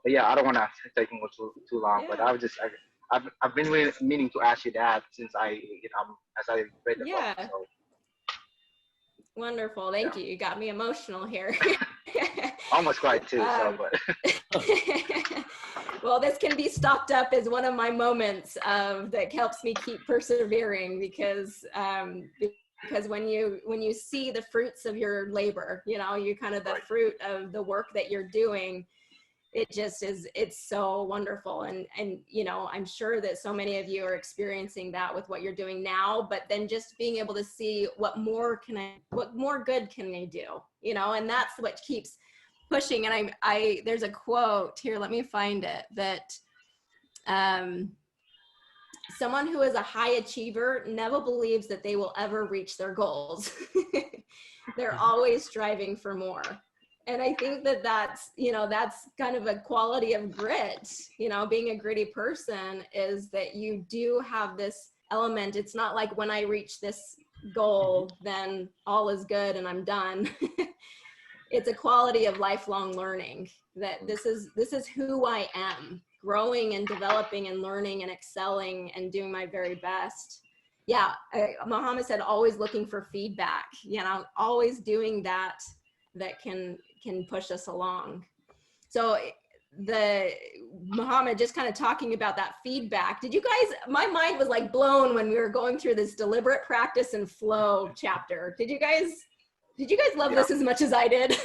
but yeah, I don't want to take too long, but I've been really meaning to ask you that since as I read the book. So. Wonderful. Thank you. You got me emotional here. Almost cried too. But. Well, this can be stocked up as one of my moments that helps me keep persevering, because when you see the fruits of your labor, you know, you kind of the fruit of the work that you're doing, it just is, it's so wonderful. And, you know, I'm sure that so many of you are experiencing that with what you're doing now, but then just being able to see what more good can I do, you know, and that's what keeps pushing. And there's a quote here, let me find it, that someone who is a high achiever never believes that they will ever reach their goals. They're always striving for more. And I think that that's kind of a quality of grit, you know, being a gritty person, is that you do have this element. It's not like when I reach this goal, then all is good and I'm done. It's a quality of lifelong learning, that this is who I am, growing and developing and learning and excelling and doing my very best. Yeah, Muhammad said, always looking for feedback, you know, always doing that can push us along. So Muhammad, just kind of talking about that feedback, did you guys, my mind was like blown when we were going through this deliberate practice and flow chapter. Did you guys love this as much as I did?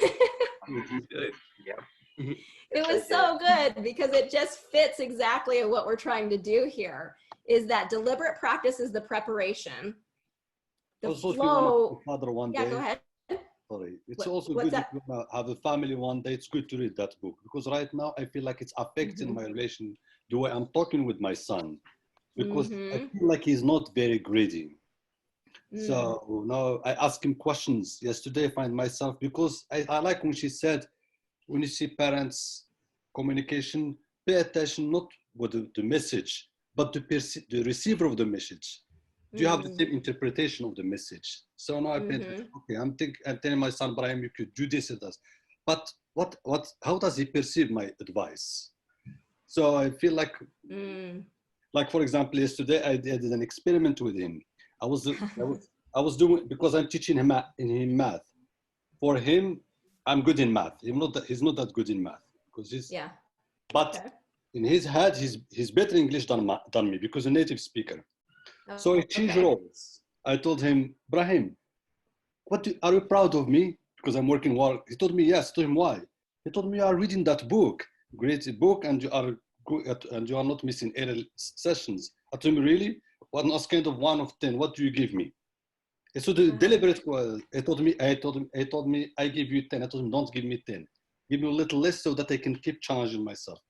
It was so good, because it just fits exactly what we're trying to do here, is that deliberate practice is the preparation. The also, flow. Father, one yeah, day. Go ahead. Sorry. It's also good if you have a family one day. It's good to read that book, because right now I feel like it's affecting my relation, the way I'm talking with my son, because I feel like he's not very greedy. So now I ask him questions. Yesterday I find myself, because I like when she said, when you see parents communication, pay attention not with the message, but the receiver of the message. Do you have the same interpretation of the message? So now I pay attention. Okay, I'm telling my son, Brian, you could do this and that. But how does he perceive my advice? So I feel like for example, yesterday I did an experiment with him. I was doing, because I'm teaching him in math. For him, I'm good in math. He's not that good in math because he's. Yeah. But okay. in his head, he's better English than me because a native speaker. Oh, so I changed roles. I told him, Brahim, are you proud of me? Because I'm working well. He told me yes. I told him why. He told me you are reading that book, great book, and you are not missing any sessions. I told him, really? Well, on a scale of 1 to 10, what do you give me? So the deliberate. He told me I give you 10. I told him don't give me 10. Give me a little less so that I can keep challenging myself.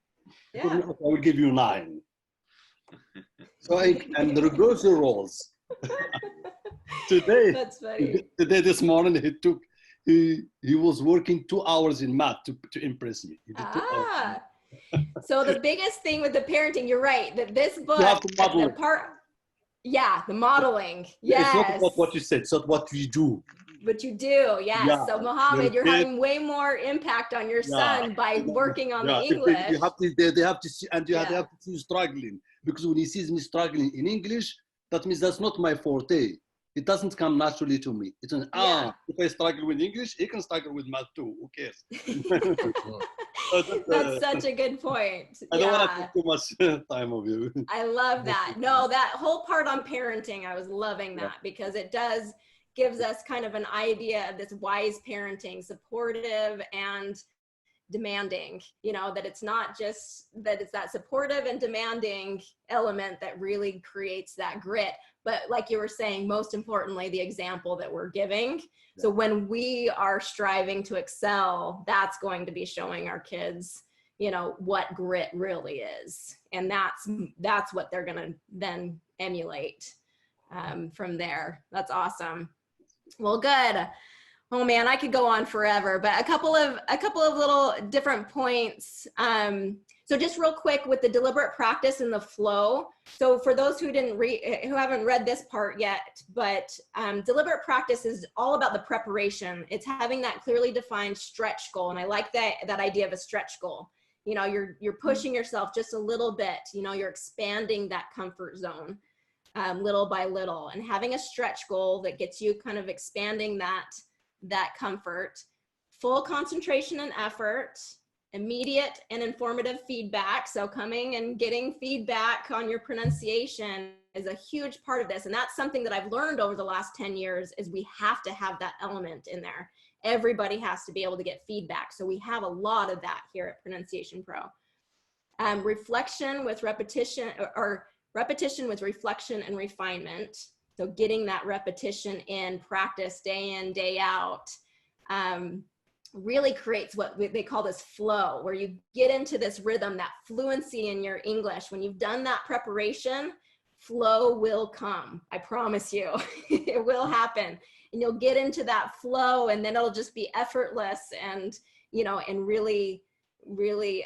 Yeah. He told me, okay, I will give you 9. So and reverse the roles. That's funny. Today, this morning, he was working 2 hours in math to impress me. He did 2 hours. So the biggest thing with the parenting, you're right, that this book, You have to model it. The modeling. Yes. It's not about what you said, it's not what we do. But you do, yes. Yeah. So Mohammed, you're having way more impact on your son by working on the English. They have to see, and they have to see you struggling. Because when he sees me struggling in English, that means that's not my forte. It doesn't come naturally to me. It's if I struggle with English, he can struggle with math too. Who cares? That's such a good point. I don't want to take too much time of you. I love that. No, that whole part on parenting, I was loving that because it gives us kind of an idea of this wise parenting, supportive and demanding, that it's not just that it's that supportive and demanding element that really creates that grit, but like you were saying, most importantly, the example that we're giving. So when we are striving to excel, that's going to be showing our kids, what grit really is. And that's what they're going to then emulate from there. That's awesome. Well, good. Oh man, I could go on forever, but a couple of little different points. So just real quick with the deliberate practice and the flow. So for those who haven't read this part yet, but deliberate practice is all about the preparation. It's having that clearly defined stretch goal, and I like that idea of a stretch goal. You're pushing yourself just a little bit. You're expanding that comfort zone. Little by little, and having a stretch goal that gets you kind of expanding that comfort, full concentration and effort, immediate and informative feedback. So coming and getting feedback on your pronunciation is a huge part of this. And that's something that I've learned over the last 10 years is we have to have that element in there. Everybody has to be able to get feedback. So we have a lot of that here at Pronunciation Pro. Reflection with repetition, or repetition with reflection and refinement. So getting that repetition in practice day in, day out, really creates what they call this flow, where you get into this rhythm, that fluency in your English. When you've done that preparation, flow will come. I promise you, it will happen. And you'll get into that flow, and then it'll just be effortless and, and really, really,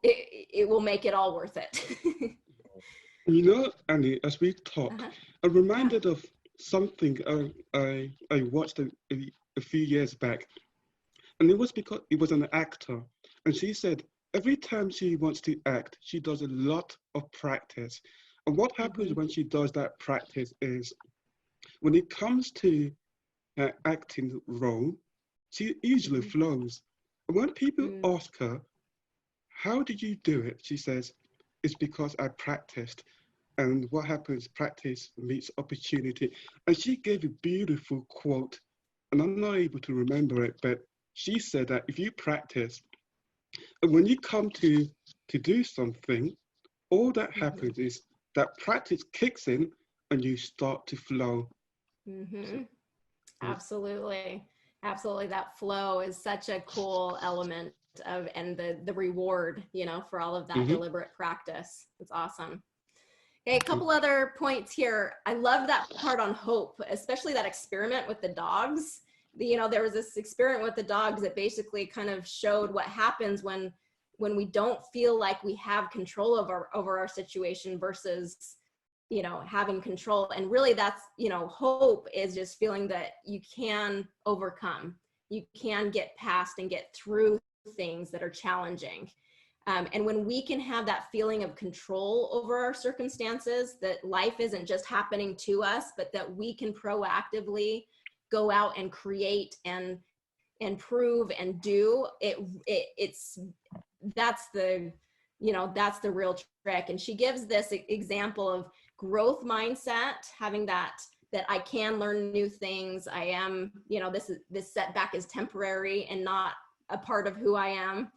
it will make it all worth it. Annie, as we talk, I'm reminded of something I watched a few years back, and it was because it was an actor, and she said every time she wants to act, she does a lot of practice. And what happens when she does that practice is, when it comes to her acting role, she easily flows. And when people ask her, how did you do it? She says, it's because I practiced. And what happens, practice meets opportunity. And she gave a beautiful quote, and I'm not able to remember it, but she said that if you practice, and when you come to do something, all that happens is that practice kicks in and you start to flow. Absolutely. Absolutely. That flow is such a cool element of, and the reward, for all of that deliberate practice. It's awesome. Okay, a couple other points here. I love that part on hope, especially that experiment with the dogs. There was this experiment with the dogs that basically kind of showed what happens when we don't feel like we have control over our situation versus, having control. And really that's, hope is just feeling that you can overcome, you can get past and get through things that are challenging. And when we can have that feeling of control over our circumstances, that life isn't just happening to us, but that we can proactively go out and create and prove and do that's the real trick. And she gives this example of growth mindset, having that I can learn new things. I am, this setback is temporary and not a part of who I am.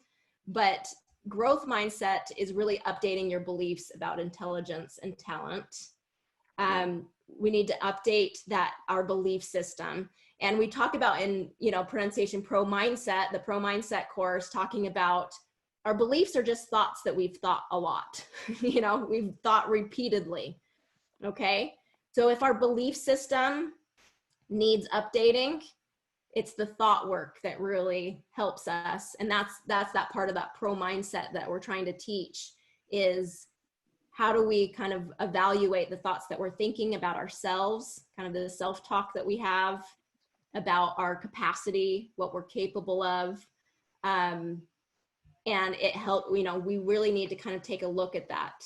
But growth mindset is really updating your beliefs about intelligence and talent. We need to update our belief system. And we talk about in, pronunciation pro mindset, the pro mindset course, talking about our beliefs are just thoughts that we've thought a lot, we've thought repeatedly. Okay. So if our belief system needs updating, it's the thought work that really helps us. And that's that part of that pro mindset that we're trying to teach, is how do we kind of evaluate the thoughts that we're thinking about ourselves, kind of the self-talk that we have about our capacity, what we're capable of. And it helped, we really need to kind of take a look at that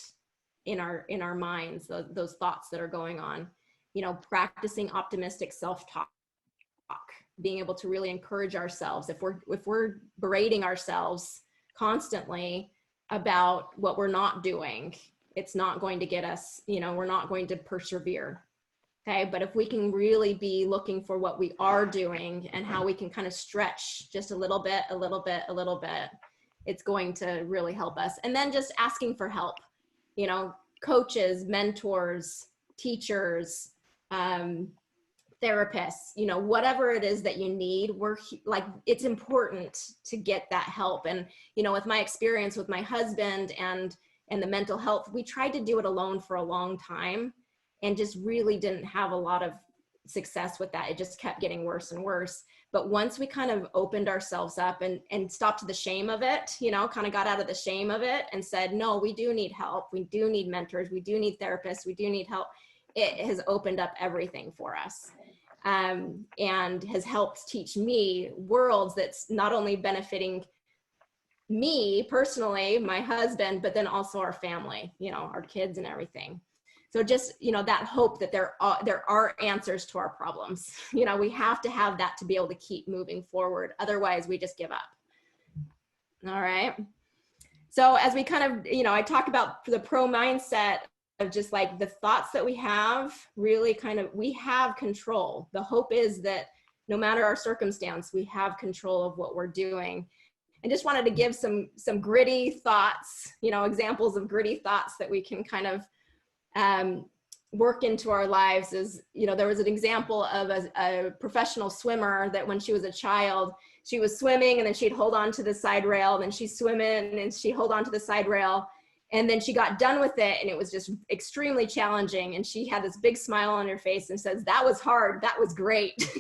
in our minds, those thoughts that are going on, practicing optimistic self-talk, being able to really encourage ourselves. If we're berating ourselves constantly about what we're not doing, it's not going to get us, we're not going to persevere. Okay. But if we can really be looking for what we are doing and how we can kind of stretch just a little bit, it's going to really help us. And then just asking for help, coaches, mentors, teachers, therapists, whatever it is that you need, it's important to get that help. And, with my experience with my husband and the mental health, we tried to do it alone for a long time and just really didn't have a lot of success with that. It just kept getting worse and worse. But once we kind of opened ourselves up and stopped the shame of it, kind of got out of the shame of it and said, no, we do need help. We do need mentors. We do need therapists. We do need help. It has opened up everything for us. And has helped teach me worlds that's not only benefiting me personally, my husband, but then also our family, our kids and everything. So just, that hope that there are answers to our problems. We have to have that to be able to keep moving forward. Otherwise we just give up. All right. So as we kind of, I talk about the pro mindset of just like the thoughts that we have, really we have control. The hope is that no matter our circumstance, we have control of what we're doing. And just wanted to give some gritty thoughts, examples of gritty thoughts that we can kind of work into our lives. Is, there was an example of a professional swimmer that when she was a child, she was swimming and then she'd hold on to the side rail, and then she's swimming and she'd hold on to the side rail. And then she got done with it and it was just extremely challenging. And she had this big smile on her face and says, that was hard. That was great.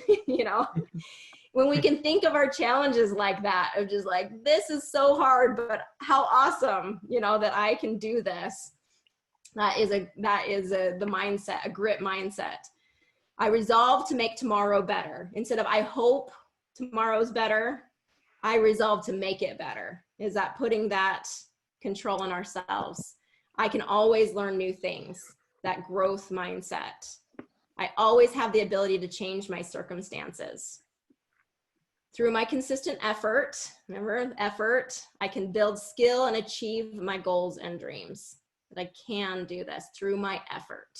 When we can think of our challenges like that, of just like, this is so hard, but how awesome, that I can do this. That is the mindset, a grit mindset. I resolve to make tomorrow better. Instead of I hope tomorrow's better, I resolve to make it better. Is that putting that control in ourselves? I can always learn new things, that growth mindset. I always have the ability to change my circumstances. Through my consistent effort, remember effort, I can build skill and achieve my goals and dreams. That I can do this through my effort.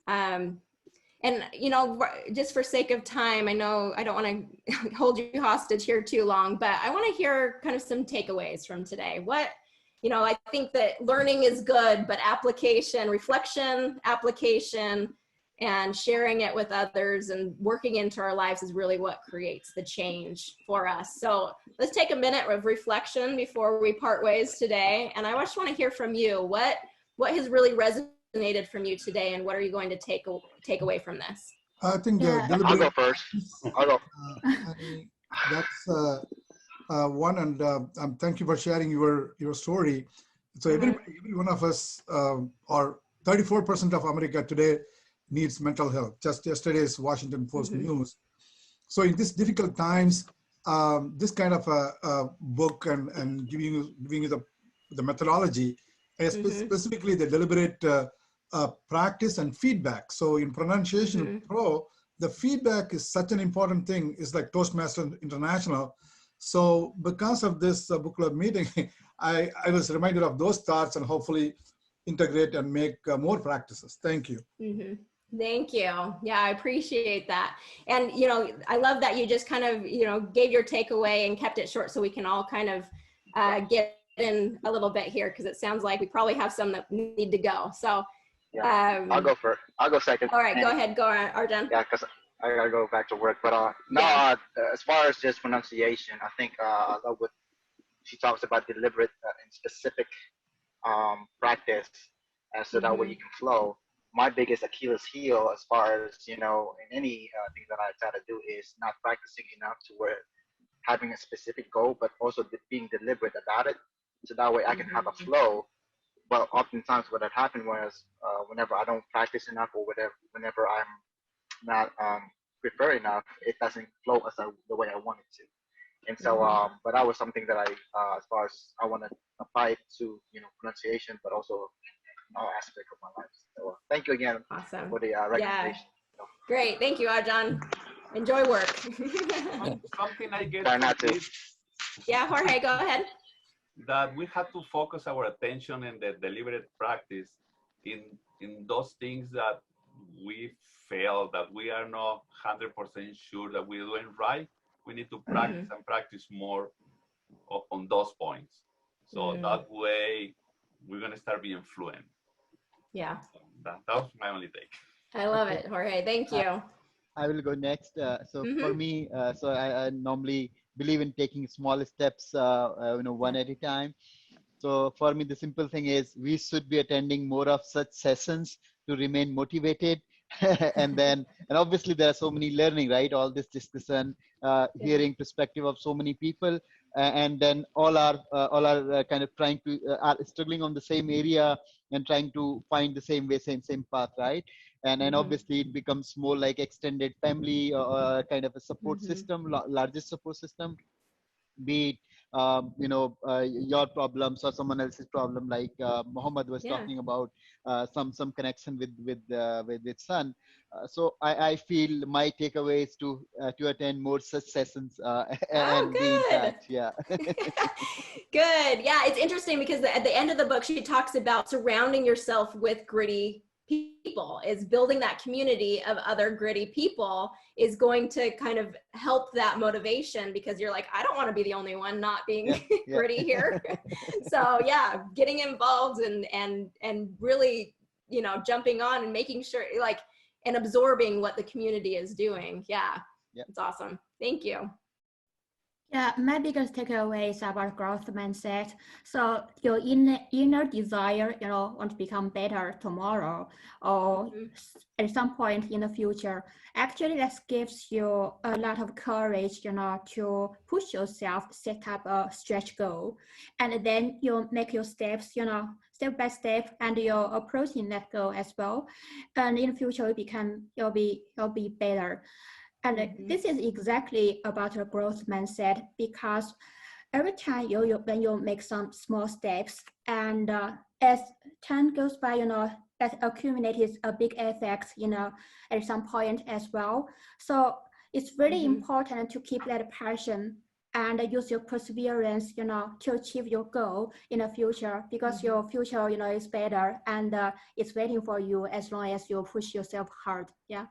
And, just for sake of time, I know I don't want to hold you hostage here too long, but I want to hear kind of some takeaways from today. I think that learning is good, but reflection, application, and sharing it with others and working into our lives is really what creates the change for us. So let's take a minute of reflection before we part ways today. And I just want to hear from you. What has really resonated from you today, and what are you going to take away from this? I think I'll go first. I'll go. That's one, and thank you for sharing your story. So every one of us, or 34% of America today, needs mental health. Just yesterday's Washington Post news. So in these difficult times, this kind of a book and giving you the methodology, specifically the deliberate practice and feedback. So in Pronunciation Pro, the feedback is such an important thing. It's like Toastmasters International. So because of this book club meeting, I was reminded of those thoughts and hopefully integrate and make more practices. Thank you. Thank you. Yeah, I appreciate that. And, you know, I love that you just kind of, you know, gave your takeaway and kept it short so we can all kind of get in a little bit here, because it sounds like we probably have some that need to go. So yeah, I'll go second. All right, go ahead, go on, Arjun. Yeah, because I gotta go back to work. But as far as just pronunciation, I think I love what she talks about, deliberate and specific practice, and so that way you can flow. My biggest Achilles heel, as far as, you know, in any thing that I try to do, is not practicing enough to where having a specific goal, but also being deliberate about it, so that way I can have a flow. But oftentimes what had happened was whenever I don't practice enough, or whenever I'm not prepared enough, it doesn't flow as the way I want it to. And so, but that was something that I, as far as I want to apply it to, you know, pronunciation, but also all aspect of my life. So thank you again for the recommendation. Yeah. Great, thank you, Arjun. Enjoy work. Something I get Try not to. Yeah, Jorge, go ahead. That we have to focus our attention in the deliberate practice in those things that we feel that we are not 100% sure that we're doing right. We need to practice and practice more on those points. So that way we're going to start being fluent. Yeah. So that was my only take. I love it, Jorge. Thank you. I will go next. So for me, so I normally believe in taking small steps, you know, one at a time. So for me, the simple thing is we should be attending more of such sessions to remain motivated. And obviously there are so many learning, right? All this discussion, hearing perspective of so many people, and then all are kind of trying to are struggling on the same area and trying to find the same way, same path, right? And then obviously it becomes more like extended family or kind of a support system, largest support system, be it you know, your problems or someone else's problem, like Muhammad was talking about, some connection with son. So I feel my takeaway is to attend more such sessions and be in touch. Yeah. Good. Yeah, it's interesting because at the end of the book she talks about surrounding yourself with gritty people, is building that community of other gritty people is going to kind of help that motivation, because you're like, I don't want to be the only one not being gritty here. So yeah, getting involved and really, you know, jumping on and making sure, like, and absorbing what the community is doing. Yeah, it's awesome. Thank you. Yeah, my biggest takeaway is about growth mindset. So your inner desire, you know, want to become better tomorrow or at some point in the future. Actually, that gives you a lot of courage, you know, to push yourself, set up a stretch goal, and then you make your steps, you know, step by step, and you're approaching that goal as well. And in the future, you'll be better. And this is exactly about a growth mindset, because every time when you make some small steps, and as time goes by, you know, that accumulates a big effect, you know, at some point as well. So it's really important to keep that passion and use your perseverance, you know, to achieve your goal in the future, because your future, you know, is better and it's waiting for you as long as you push yourself hard. Yeah.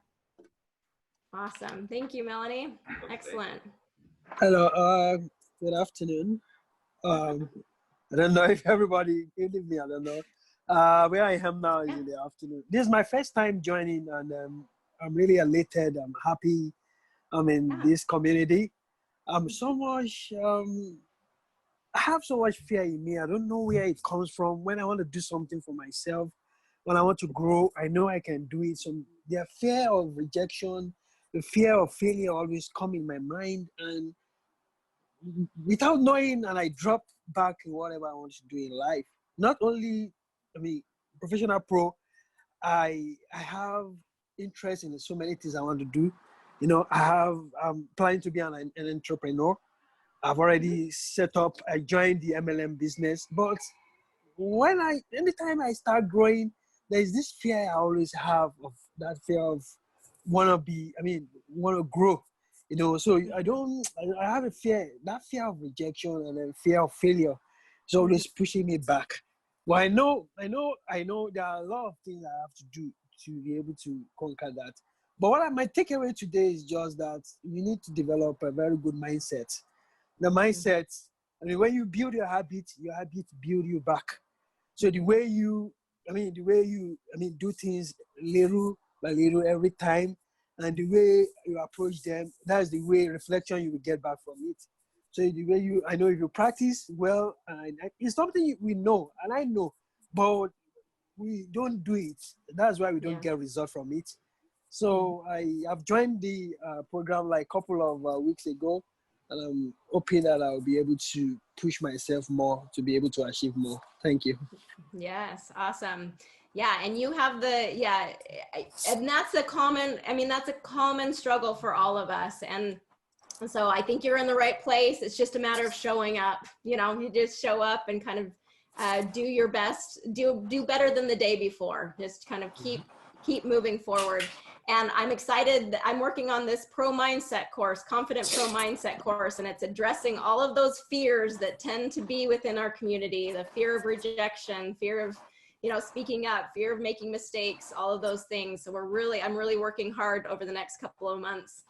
Awesome. Thank you, Melanie. Excellent. Hello. Good afternoon. I don't know if everybody, good evening, I don't know. Where I am now is in the afternoon. This is my first time joining, and I'm really elated. I'm happy I'm in this community. I'm so much, I have so much fear in me. I don't know where it comes from. When I want to do something for myself, when I want to grow, I know I can do it. So the fear of rejection, the fear of failure always come in my mind, and without knowing, and I drop back in whatever I want to do in life. Not only, I mean, professional pro, I have interest in so many things I want to do You know, I'm planning to be an entrepreneur. I've already set up, I joined the MLM business, but anytime I start growing, there's this fear I always have, of that fear of want to grow, you know. So I have a fear, that fear of rejection and then fear of failure is always pushing me back. Well, I know there are a lot of things I have to do to be able to conquer that. But what my takeaway today is just that you need to develop a very good mindset. The mindset, I mean, when you build your habit build you back. So the way you do things little by little every time, and the way you approach them, that's the way reflection you will get back from it. So the way I know if you practice well, and it's something we know, and I know, but we don't do it. That's why we don't get result from it. So I have joined the program like a couple of weeks ago, and I'm hoping that I'll be able to push myself more to be able to achieve more. Thank you. Yes, awesome. Yeah, and you have and that's a common struggle for all of us. And so I think you're in the right place. It's just a matter of showing up. You know, you just show up and kind of do your best, do better than the day before. Just kind of keep moving forward. And I'm excited that I'm working on this Confident Pro Mindset course, and it's addressing all of those fears that tend to be within our community, the fear of rejection, fear of, speaking up, fear of making mistakes, all of those things. So I'm really working hard over the next couple of months,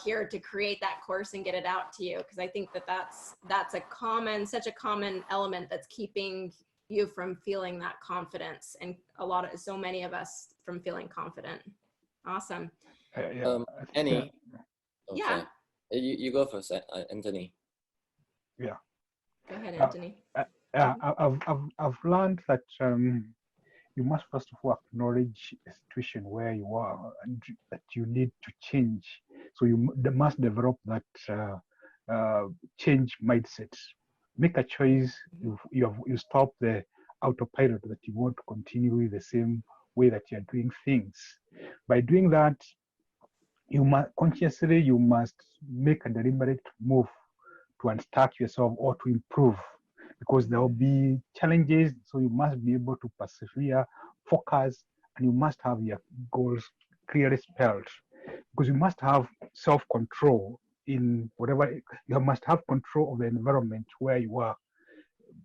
here to create that course and get it out to you. Because I think that's such a common element that's keeping you from feeling that confidence, and so many of us from feeling confident. Awesome. Annie. Yeah. You go first, Anthony. Yeah. Go ahead, Anthony. I've learned that you must first of all acknowledge the situation where you are and that you need to change. So you must develop that change mindset. Make a choice. You stop the autopilot that you want to continue the same way that you're doing things. By doing that, you must make a deliberate move to unstuck yourself or to improve, because there will be challenges. So you must be able to persevere, focus, and you must have your goals clearly spelled, because you must have self-control in whatever. You must have control of the environment where you are.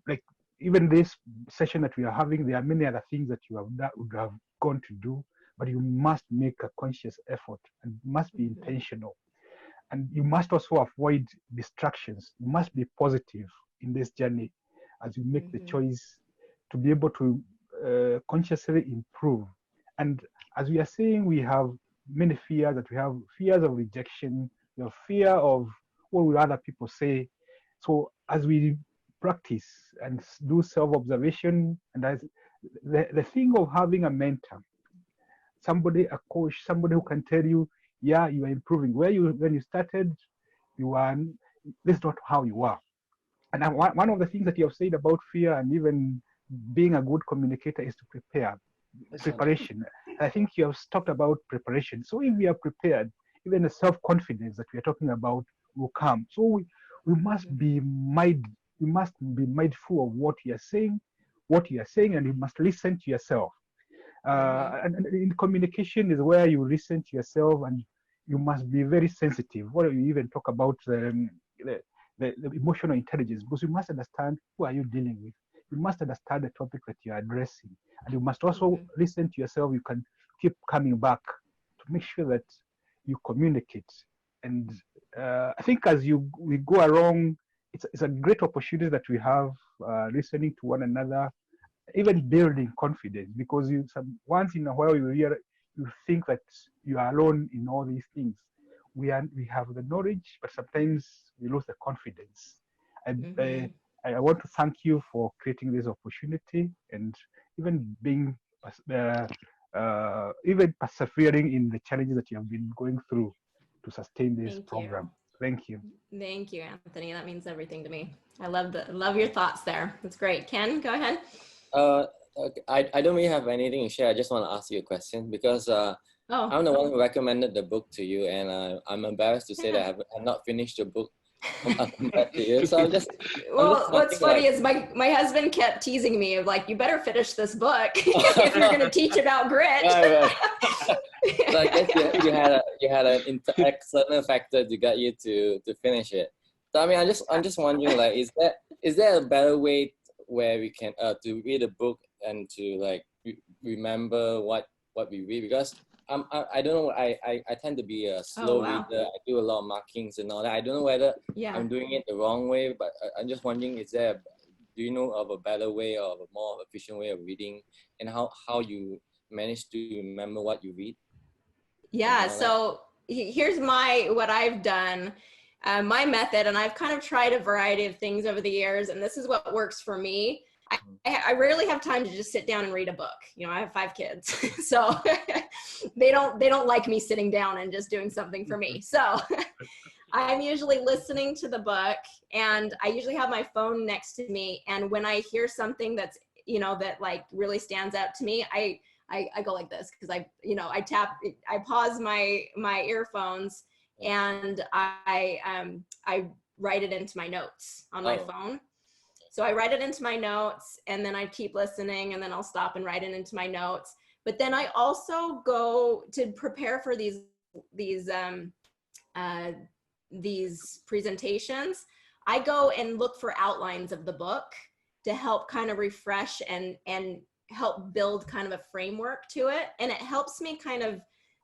Like even this session that we are having, there are many other things that you would have gone to do, but you must make a conscious effort and must be intentional. And you must also avoid distractions. You must be positive in this journey as you make the choice to be able to consciously improve. And as we are saying, we have many fears. That we have fears of rejection, we have fear of what will other people say. So as we practice and do self-observation, and as the thing of having a mentor, somebody, a coach, somebody who can tell you, yeah, you are improving. When you started, this is not how you are. And one of the things that you have said about fear and even being a good communicator is to prepare. Preparation. I think you have talked about preparation. So if we are prepared, even the self-confidence that we are talking about will come. So we must be mindful of what you are saying, and you must listen to yourself. And in communication is where you listen to yourself, and you must be very sensitive. What you even talk about the emotional intelligence, because you must understand who are you dealing with. You must understand the topic that you are addressing, and you must also listen to yourself. You can keep coming back to make sure that you communicate. And I think as we go along, it's a great opportunity that we have listening to one another, even building confidence, because once in a while you think that you are alone in all these things. We have the knowledge, but sometimes we lose the confidence. I want to thank you for creating this opportunity and even being even persevering in the challenges that you have been going through to sustain this program. Thank you. Thank you, Anthony. That means everything to me. I love your thoughts there. That's great. Ken, go ahead. I don't really have anything to share. I just want to ask you a question, because Oh. I'm the one who recommended the book to you, and I'm embarrassed to say that I've not finished the book compared to you. So I'm just what's funny is my husband kept teasing me of like, you better finish this book if you're going to teach about grit. Right. So I guess you had an external factor to get you to finish it. So I mean, I'm just wondering, like, is there a better way where we can to read a book and to like remember what we read? Because I don't know, I tend to be a slow reader. I do a lot of markings and all that. I don't know whether I'm doing it the wrong way, but I'm just wondering, do you know of a better way or a more efficient way of reading, and how you manage to remember what you read? Yeah, so here's what I've done, my method, and I've kind of tried a variety of things over the years, and this is what works for me. I rarely have time to just sit down and read a book. You know, I have 5 kids, so they don't like me sitting down and just doing something for me. So I'm usually listening to the book, and I usually have my phone next to me. And when I hear something that's, you know, that like really stands out to me, I go like this, because I pause my earphones, and I write it into my notes on my phone. So I write it into my notes, and then I keep listening, and then I'll stop and write it into my notes. But then I also go to prepare for these presentations. I go and look for outlines of the book to help kind of refresh and help build kind of a framework to it. And it helps me kind of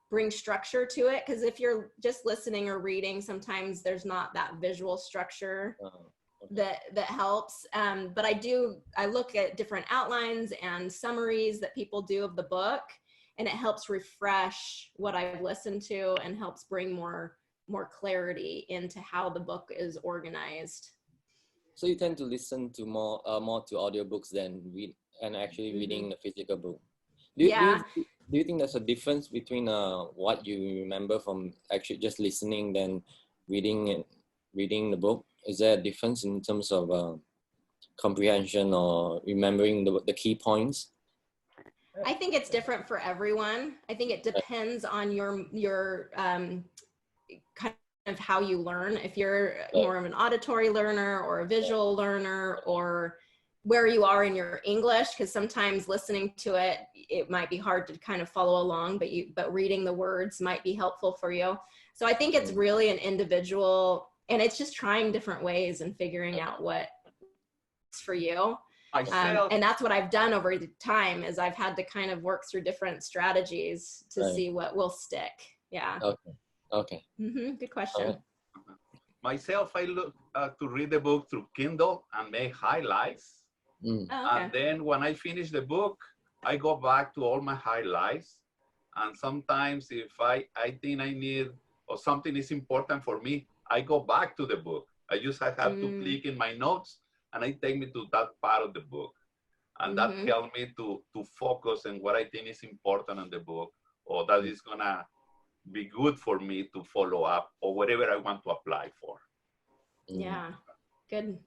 bring structure to it, because if you're just listening or reading, sometimes there's not that visual structure that helps. But I look at different outlines and summaries that people do of the book, and it helps refresh what I've listened to and helps bring more clarity into how the book is organized. So you tend to listen to more to audiobooks than read and actually reading the physical book. Do you think there's a difference between what you remember from actually just listening than reading the book? Is there a difference in terms of comprehension or remembering the key points? I think it's different for everyone. I think it depends on your kind of how you learn. If you're more of an auditory learner or a visual learner, or where you are in your English, because sometimes listening to it might be hard to kind of follow along, but reading the words might be helpful for you. So I think it's really an individual, and it's just trying different ways and figuring out what's for you. And that's what I've done over the time, is I've had to kind of work through different strategies to see what will stick. Yeah. Okay. Good question. Myself, I look to read the book through Kindle and make highlights. And then when I finish the book, I go back to all my highlights. And sometimes if I think I need, or something is important for me, I go back to the book. I have to click in my notes, and it takes me to that part of the book. And that helps me to focus on what I think is important in the book, or that is gonna be good for me to follow up, or whatever I want to apply for. Yeah, good.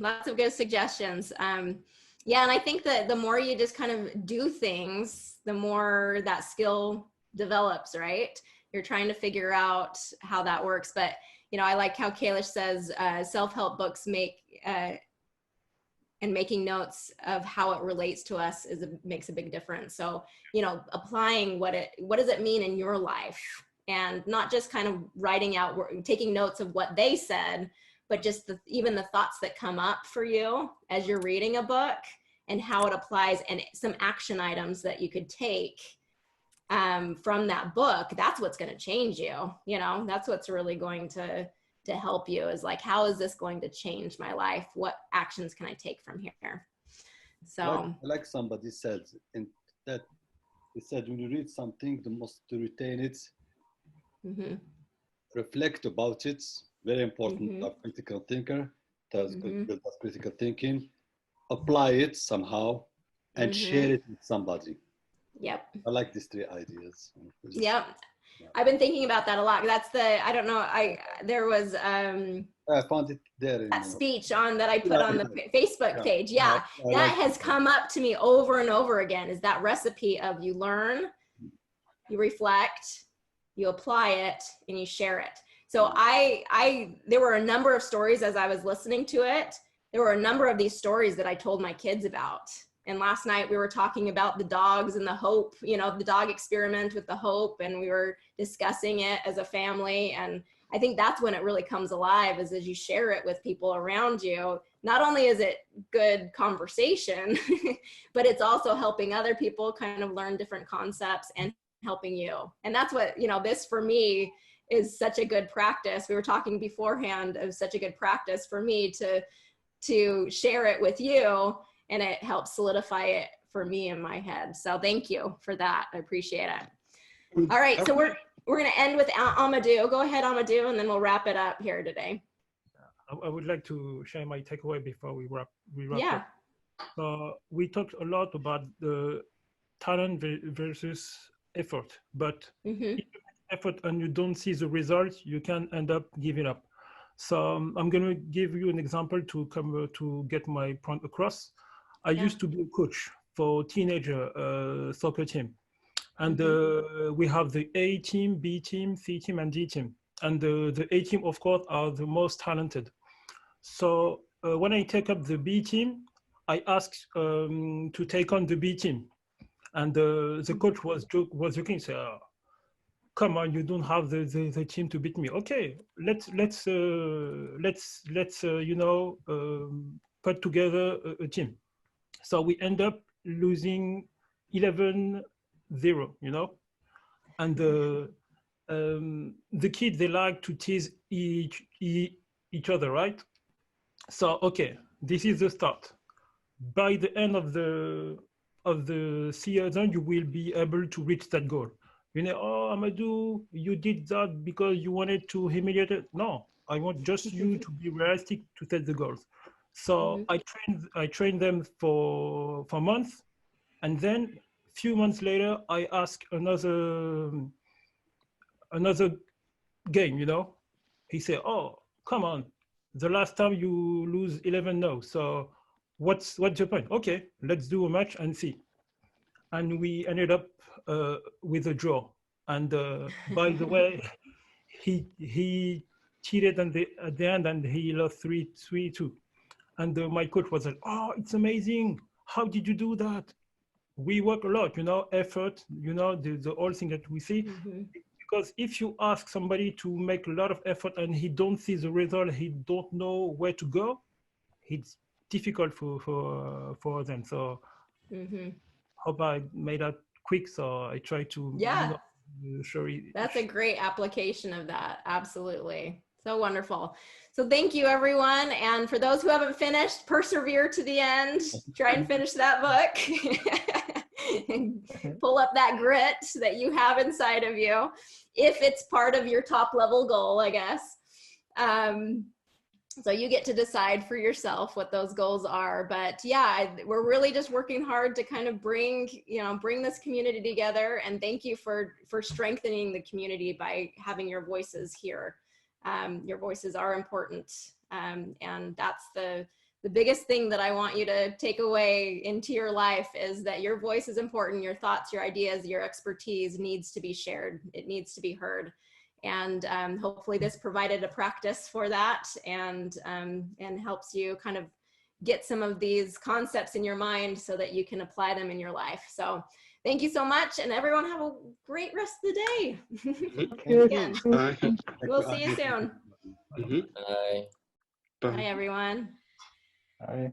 Lots of good suggestions. Yeah, and I think that the more you just kind of do things, the more that skill develops, right? You're trying to figure out how that works. But, you know, I like how Kailash says self-help books and making notes of how it relates to us makes a big difference. So, you know, applying what does it mean in your life, and not just kind of writing out, taking notes of what they said, but just even the thoughts that come up for you as you're reading a book, and how it applies, and some action items that you could take from that book. That's what's going to change you. You know, that's what's really going to help you, is like, how is this going to change my life? What actions can I take from here? So like somebody said, in that it said, when you read something, the most to retain it, reflect about it. Very important. A critical thinker does build critical thinking, apply it somehow, and share it with somebody. Yep. I like these 3 ideas. Yep. I've been thinking about that a lot. That's I don't know, there was I found it there. That speech that I put on the Facebook page. Yeah, that has come up to me over and over again, is that recipe of you learn, you reflect, you apply it, and you share it. So there were a number of stories as I was listening to it. There were a number of these stories that I told my kids about. And last night we were talking about the dogs and the hope, you know, the dog experiment with the hope, and we were discussing it as a family. And I think that's when it really comes alive, is as you share it with people around you. Not only is it good conversation, but it's also helping other people kind of learn different concepts and helping you. And that's what, you know, this for me is such a good practice. We were talking beforehand of such a good practice for me to share it with you, and it helps solidify it for me in my head. So thank you for that. I appreciate it. All right, so we're going to end with Amadou. Go ahead, Amadou, and then we'll wrap it up here today. I would like to share my takeaway before we wrap yeah. up. We talked a lot about the talent versus effort, but if you make effort and you don't see the results, you can end up giving up. So I'm going to give you an example to get my point across. I used to be a coach for teenager soccer team. And we have the A team, B team, C team, and D team. And the A team, of course, are the most talented. So when I take up the B team, I asked to take on the B team. And the coach was joking, say, oh, come on, you don't have the team to beat me. Okay, let's you know, put together a team. So we end up losing 11-0, you know, and the kids, they like to tease each other, right? So okay, this is the start. By the end of the season, you will be able to reach that goal. You know, oh, Amadou, you did that because you wanted to humiliate it. No, I want just you to be realistic to set the goals. So I trained them for months, and then a few months later, I asked another game. You know, he said, "Oh, come on, the last time you lose 11-0. So what's your point? Okay, let's do a match and see." And we ended up with a draw. And by the way, he cheated at the end, and he lost 3-2. And my coach was like, "Oh, it's amazing! How did you do that?" We work a lot, you know, effort, you know, the whole thing that we see. Because if you ask somebody to make a lot of effort and he don't see the result, he don't know where to go, it's difficult for them. So hope I made that quick. So I try to you know, show you. That's a great application of that. Absolutely. So wonderful. So thank you, everyone. And for those who haven't finished, persevere to the end. Try and finish that book. Pull up that grit that you have inside of you, if it's part of your top level goal, I guess. So you get to decide for yourself what those goals are. But yeah, we're really just working hard to kind of bring this community together. And thank you for strengthening the community by having your voices here. Your voices are important. And that's the biggest thing that I want you to take away into your life, is that your voice is important. Your thoughts, your ideas, your expertise needs to be shared. It needs to be heard. And hopefully this provided a practice for that, and helps you kind of get some of these concepts in your mind so that you can apply them in your life. So thank you so much, and everyone have a great rest of the day. Again, we'll see you soon. Bye. Bye, everyone. Bye.